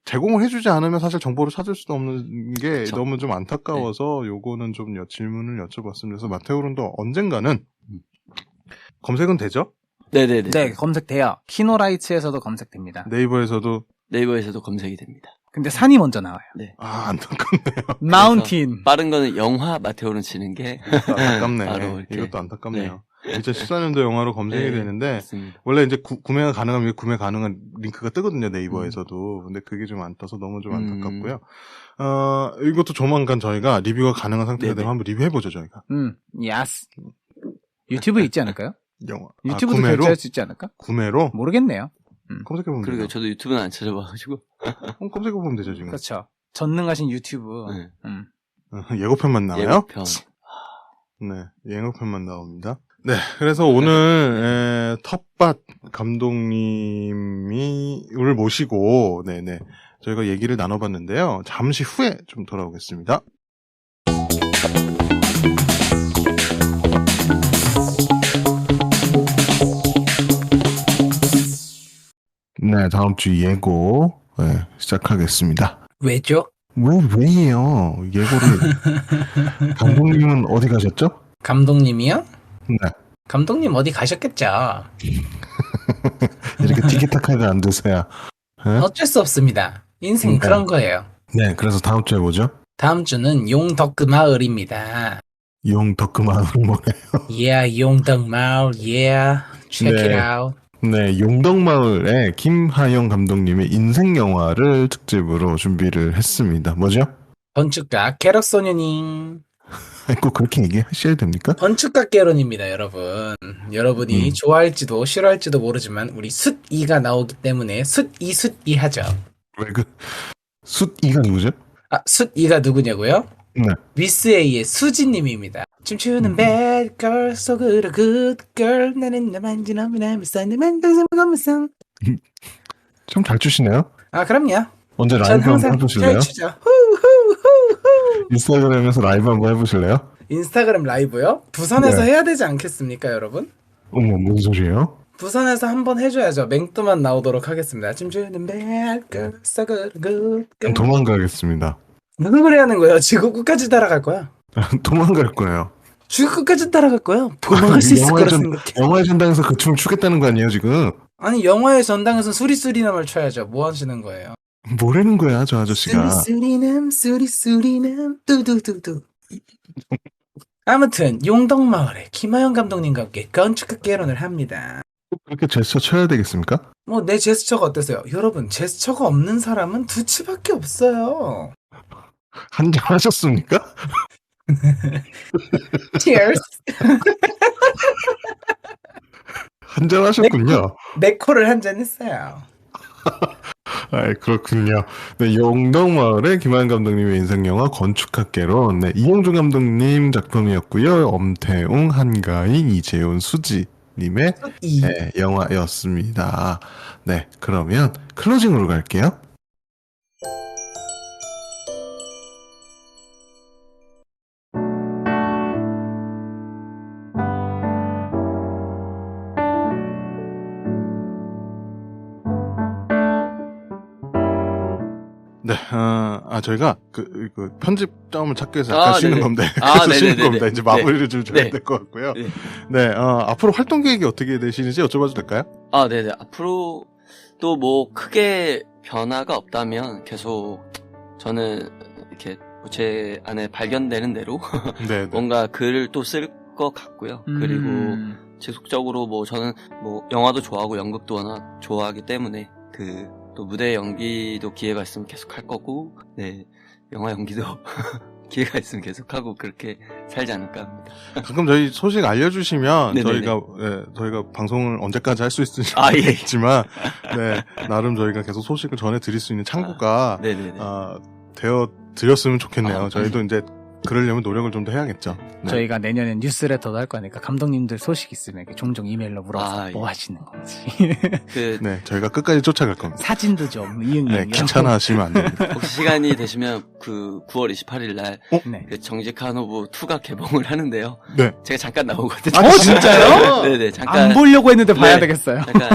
제공을 해주지 않으면 사실 정보를 찾을 수도 없는 게 그쵸. 너무 좀 안타까워서 요거는 좀 질문을 여쭤봤습니다. 그래서 마테오론도 언젠가는 검색은 되죠? 네네네. 네, 검색돼요. 키노라이츠에서도 검색됩니다. 네이버에서도 네이버에서도 검색이 됩니다. 근데 산이 먼저 나와요. 네. 안타깝네요. 마운틴. 빠른 거는 영화 마테오론 치는 게 안타깝네. 바로 이렇게. 이것도 안타깝네요. 2014년도 영화로 검색이 네, 되는데 맞습니다. 원래 이제 구매가 가능하면 구매 가능한 링크가 뜨거든요, 네이버에서도. 근데 그게 좀 안 떠서 너무 좀 안타깝고요. 이것도 조만간 저희가 리뷰가 가능한 상태가 네네. 되면 한번 리뷰해보죠, 저희가. 야스. 유튜브에 있지 않을까요? 영화. 유튜브도 구매로? 결제할 수 있지 않을까? 구매로? 모르겠네요. 검색해보면 그러게요. 되죠. 저도 유튜브는 안 찾아봐가지고. 검색해보면 되죠, 지금. 그렇죠. 전능하신 유튜브. 네. 예고편만 나와요? 예고편. 네, 예고편만 나옵니다. 네, 그래서 오늘 텃밭 감독님을 모시고 네네 저희가 얘기를 나눠봤는데요. 잠시 후에 좀 돌아오겠습니다. 네, 다음 주 예고 시작하겠습니다. 왜죠? 왜요? 예고를 감독님은 어디 가셨죠? 감독님이요? 네. 감독님 어디 가셨겠죠? 이렇게 티키타카가 안 되세요. 네? 어쩔 수 없습니다. 인생이 그런 거예요. 네, 그래서 다음 주에 뭐죠? 다음 주는 용덕그 마을입니다. 용덕그 마을은 뭐예요? Yeah, 용덕 마을. Yeah. Check 네. it out. 네, 용덕마을의 김하영 감독님의 인생 영화를 특집으로 준비를 했습니다. 뭐죠? 건축가 캐럿소년님. 꼭 그렇게 얘기하셔야 됩니까? 건축가 개론입니다, 여러분. 여러분이 좋아할지도 싫어할지도 모르지만 우리 숫이가 나오기 때문에 숫이 하죠. 왜 숫이가 누구죠? 아, 숫이가 누구냐고요? 네. 위스에이의 수지님입니다. 춤추는 bad girl, so good, a good girl. 나는 나만 지나면 하면서 나만 당상하면서. 좀 잘 추시네요. 아, 그럼요. 언제 전 라이브 한번 항상 해보실래요? 잘 추죠. 후후후후. 인스타그램에서 라이브 한번 해보실래요? 인스타그램 라이브요? 부산에서 네. 해야 되지 않겠습니까, 여러분? 어머, 무슨 소리예요? 부산에서 한번 해줘야죠. 맹또만 나오도록 하겠습니다. 춤추는 bad girl, so good, a good 그럼 girl. 도망가겠습니다. 무슨 소리 하는 거예요? 지구 끝까지 따라갈 거야. 도망갈 거예요. 지구 끝까지 따라갈 거야. 도망갈 수 있을 거라 생각해. 영화의 전당에서 그 춤을 추겠다는 거 아니에요, 지금? 아니, 영화의 전당에서는 수리수리남을 춰야죠. 뭐 하시는 거예요? 뭐라는 거야, 저 아저씨가. 수리수리남, 수리수리남, 뚜두두두. 아무튼 용덕마을에 김하영 감독님과 함께 건축학 개론을 합니다. 그렇게 제스처 쳐야 되겠습니까? 뭐 내 제스처가 어때서요? 여러분, 제스처가 없는 사람은 두치밖에 없어요. 한잔 하셨습니까? Cheers. 한잔 하셨군요. 내 코를 한잔 했어요. 아, 그렇군요. 네, 용덕마을의 김하영 감독님의 인생영화 건축학개로 네, 이영준 감독님 작품이었고요. 엄태웅, 한가인, 이재훈, 수지님의 이 네, 영화였습니다. 네, 그러면 클로징으로 갈게요. 네, 저희가 그 편집점을 찾기 위해서 약간 쉬는 네네. 겁니다. 아, 그래서 쉬는 네네네네. 겁니다. 이제 마무리를 좀 줘야 네. 될 것 같고요. 네. 네, 앞으로 활동 계획이 어떻게 되시는지 여쭤봐도 될까요? 아, 네네. 앞으로 또 뭐 크게 변화가 없다면 계속 저는 이렇게 제 안에 발견되는 대로 네. 뭔가 글을 또 쓸 것 같고요. 그리고 지속적으로 뭐 저는 뭐 영화도 좋아하고 연극도 워낙 좋아하기 때문에 그 또 무대 연기도 기회가 있으면 계속 할 거고, 네, 영화 연기도 기회가 있으면 계속 하고 그렇게 살지 않을까 합니다. 가끔 저희 소식 알려주시면 네네네. 저희가 방송을 언제까지 할 수 있을지 아, 예. 모르겠지만 네, 나름 저희가 계속 소식을 전해드릴 수 있는 창구가 네네네. 되어 드렸으면 좋겠네요. 아, 저희도 이제 그러려면 노력을 좀 더 해야겠죠. 네. 저희가 내년에 뉴스레터도 할 거니까 감독님들 소식 있으면 이렇게 종종 이메일로 물어서 아, 뭐 예. 하시는 건지 그 네, 저희가 끝까지 쫓아갈 겁니다. 사진도 좀 이응이응 네, 귀찮아하시면 안 됩니다. 혹시 시간이 되시면 그 9월 28일 날 네. 그 정직한 호부 2가 개봉을 하는데요. 네. 제가 잠깐 나오거든요. 아 진짜요? 네네, 잠깐. 안 보려고 했는데 봐야 네. 되겠어요. 잠깐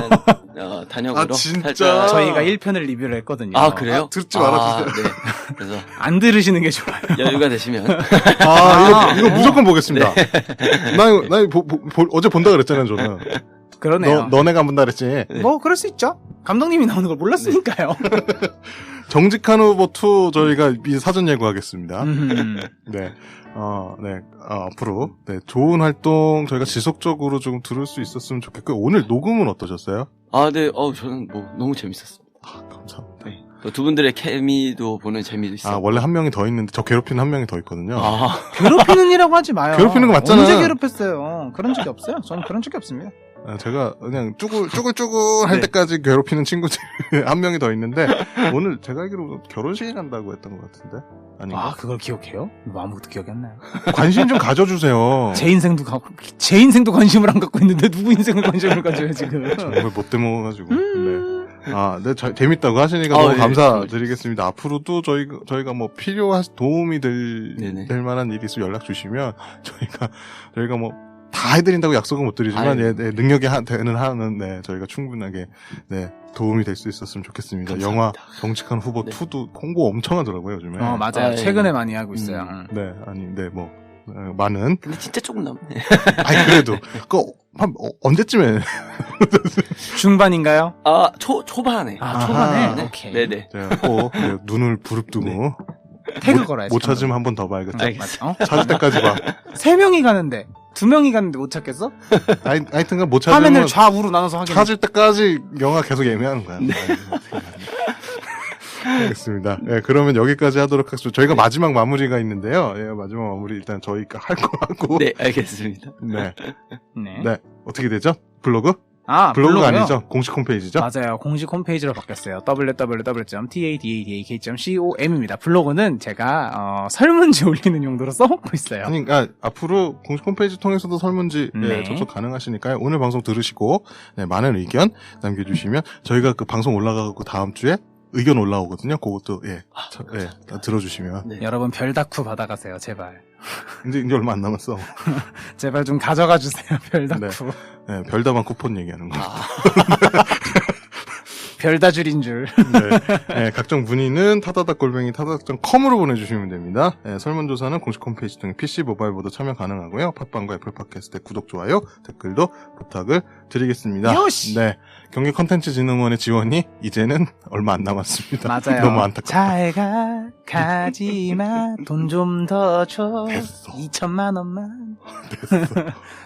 단역으로 아, 진짜? 살짝. 저희가 1편을 리뷰를 했거든요. 아, 그래요? 듣지 말아주세요. 네. 그래서 안 들으시는 게 좋아요. 여유가 되시면 이거 무조건 보겠습니다. 나 이거 어제 본다 그랬잖아요, 저는. 그러네요. 너네가 안 본다 그랬지. 뭐 그럴 수 있죠. 감독님이 나오는 걸 몰랐으니까요. 정직한 후보 2 저희가 이 사전 예고하겠습니다. 네. 앞으로, 네, 좋은 활동 저희가 지속적으로 좀 들을 수 있었으면 좋겠고요. 오늘 녹음은 어떠셨어요? 아, 네. 저는 뭐 너무 재밌었습니다. 감사합니다. 네. 또 두 분들의 케미도 보는 재미도 있어요. 원래 한 명이 더 있는데, 저 괴롭히는 한 명이 더 있거든요. 괴롭히는 이라고 하지 마요. 괴롭히는 거 맞잖아. 언제 괴롭혔어요? 그런 적이 없어요. 저는 그런 적이 없습니다. 제가 그냥 쭈글쭈글 할 네. 때까지 괴롭히는 친구들 한 명이 더 있는데, 오늘 제가 알기로 결혼식에 간다고 했던 것 같은데? 아닌가? 아, 그걸 기억해요? 아무것도 기억이 안 나요. 관심 좀 가져주세요. 제 인생도 관심을 안 갖고 있는데 누구 인생을 관심을 가져요 지금? 정말 못돼 먹어가지고. 네. 재밌다고 하시니까 너무 네. 감사드리겠습니다. 앞으로도 저희가 뭐 도움이 네네. 될 만한 일이 있으면 연락 주시면 저희가 뭐 다 해드린다고 약속은 못 드리지만 아유. 능력이 되는 한은 네, 저희가 충분하게 네, 도움이 될 수 있었으면 좋겠습니다. 감사합니다. 영화 정직한 후보 네. 2도 홍보 엄청 하더라고요, 요즘에. 맞아요. 예. 최근에 많이 하고 있어요. 네, 많은. 근데 진짜 조금 남네. 아니, 그래도, 언제쯤에. 중반인가요? 초반에. 초반에. 아하. 오케이. 네네. 제가 꼭 눈을 부릅뜨고. 네. 태그 걸어야지. 못 찾으면 한 번 더 봐야겠죠. 알겠습니다. 찾을 때까지 봐. 3명이 가는데 2명이 갔는데 못 찾겠어? 하여튼간 못 찾으면 화면을 좌우로 나눠서 하긴. 찾을 때까지 영화 계속 예매하는 거야. 알겠습니다. 네, 그러면 여기까지 하도록 하겠습니다. 저희가 마지막 마무리가 있는데요. 예, 마지막 마무리 일단 저희가 할 거 하고. 네, 알겠습니다. 네. 네. 네. 어떻게 되죠? 블로그? 블로그가 블로그요? 아니죠? 공식 홈페이지죠? 맞아요. 공식 홈페이지로 바뀌었어요. www.tadadak.com입니다. 블로그는 제가 설문지 올리는 용도로 써먹고 있어요. 아니, 앞으로 공식 홈페이지 통해서도 설문지 네. 접속 가능하시니까요. 오늘 방송 들으시고 네, 많은 의견 남겨주시면 저희가 그 방송 올라가고 다음 주에 의견 올라오거든요. 그것도 들어주시면. 네. 여러분 별다쿠 받아가세요. 제발. 이제 얼마 안 남았어. 제발 좀 가져가 주세요. 별다쿠. 네, 별다방 쿠폰 얘기하는 거. 별다줄인 줄. 네, 각종 문의는 타다닥@타다닥.com으로 보내주시면 됩니다. 네, 설문조사는 공식 홈페이지 등의 PC 모바일보다 참여 가능하고요. 팟빵과 애플 팟캐스트 구독, 좋아요, 댓글도 부탁을 드리겠습니다. 요시! 네, 경기컨텐츠진흥원의 지원이 이제는 얼마 안 남았습니다. 맞아요. 너무 안타깝다. 가지마. 돈 좀 더 줘. 됐어. 2천만 원만.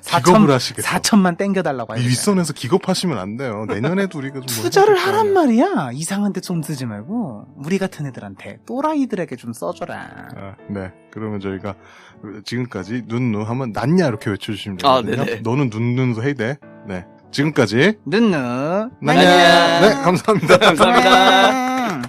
기겁을 하시겠어. 4천만 땡겨달라고 이 하요 윗선에서 기겁하시면 안 돼요. 내년에도 우리가 좀 투자를 하란 말이야. 이상한 데 좀 쓰지 말고 우리 같은 애들한테 또라이들에게 좀 써줘라. 네. 그러면 저희가 지금까지 눈누 하면 낫냐 이렇게 외쳐주시면 되거든요. 네네. 너는 눈누도 해야 돼. 네. 지금까지 눈누 낫냐. 네, 감사합니다. 감사합니다.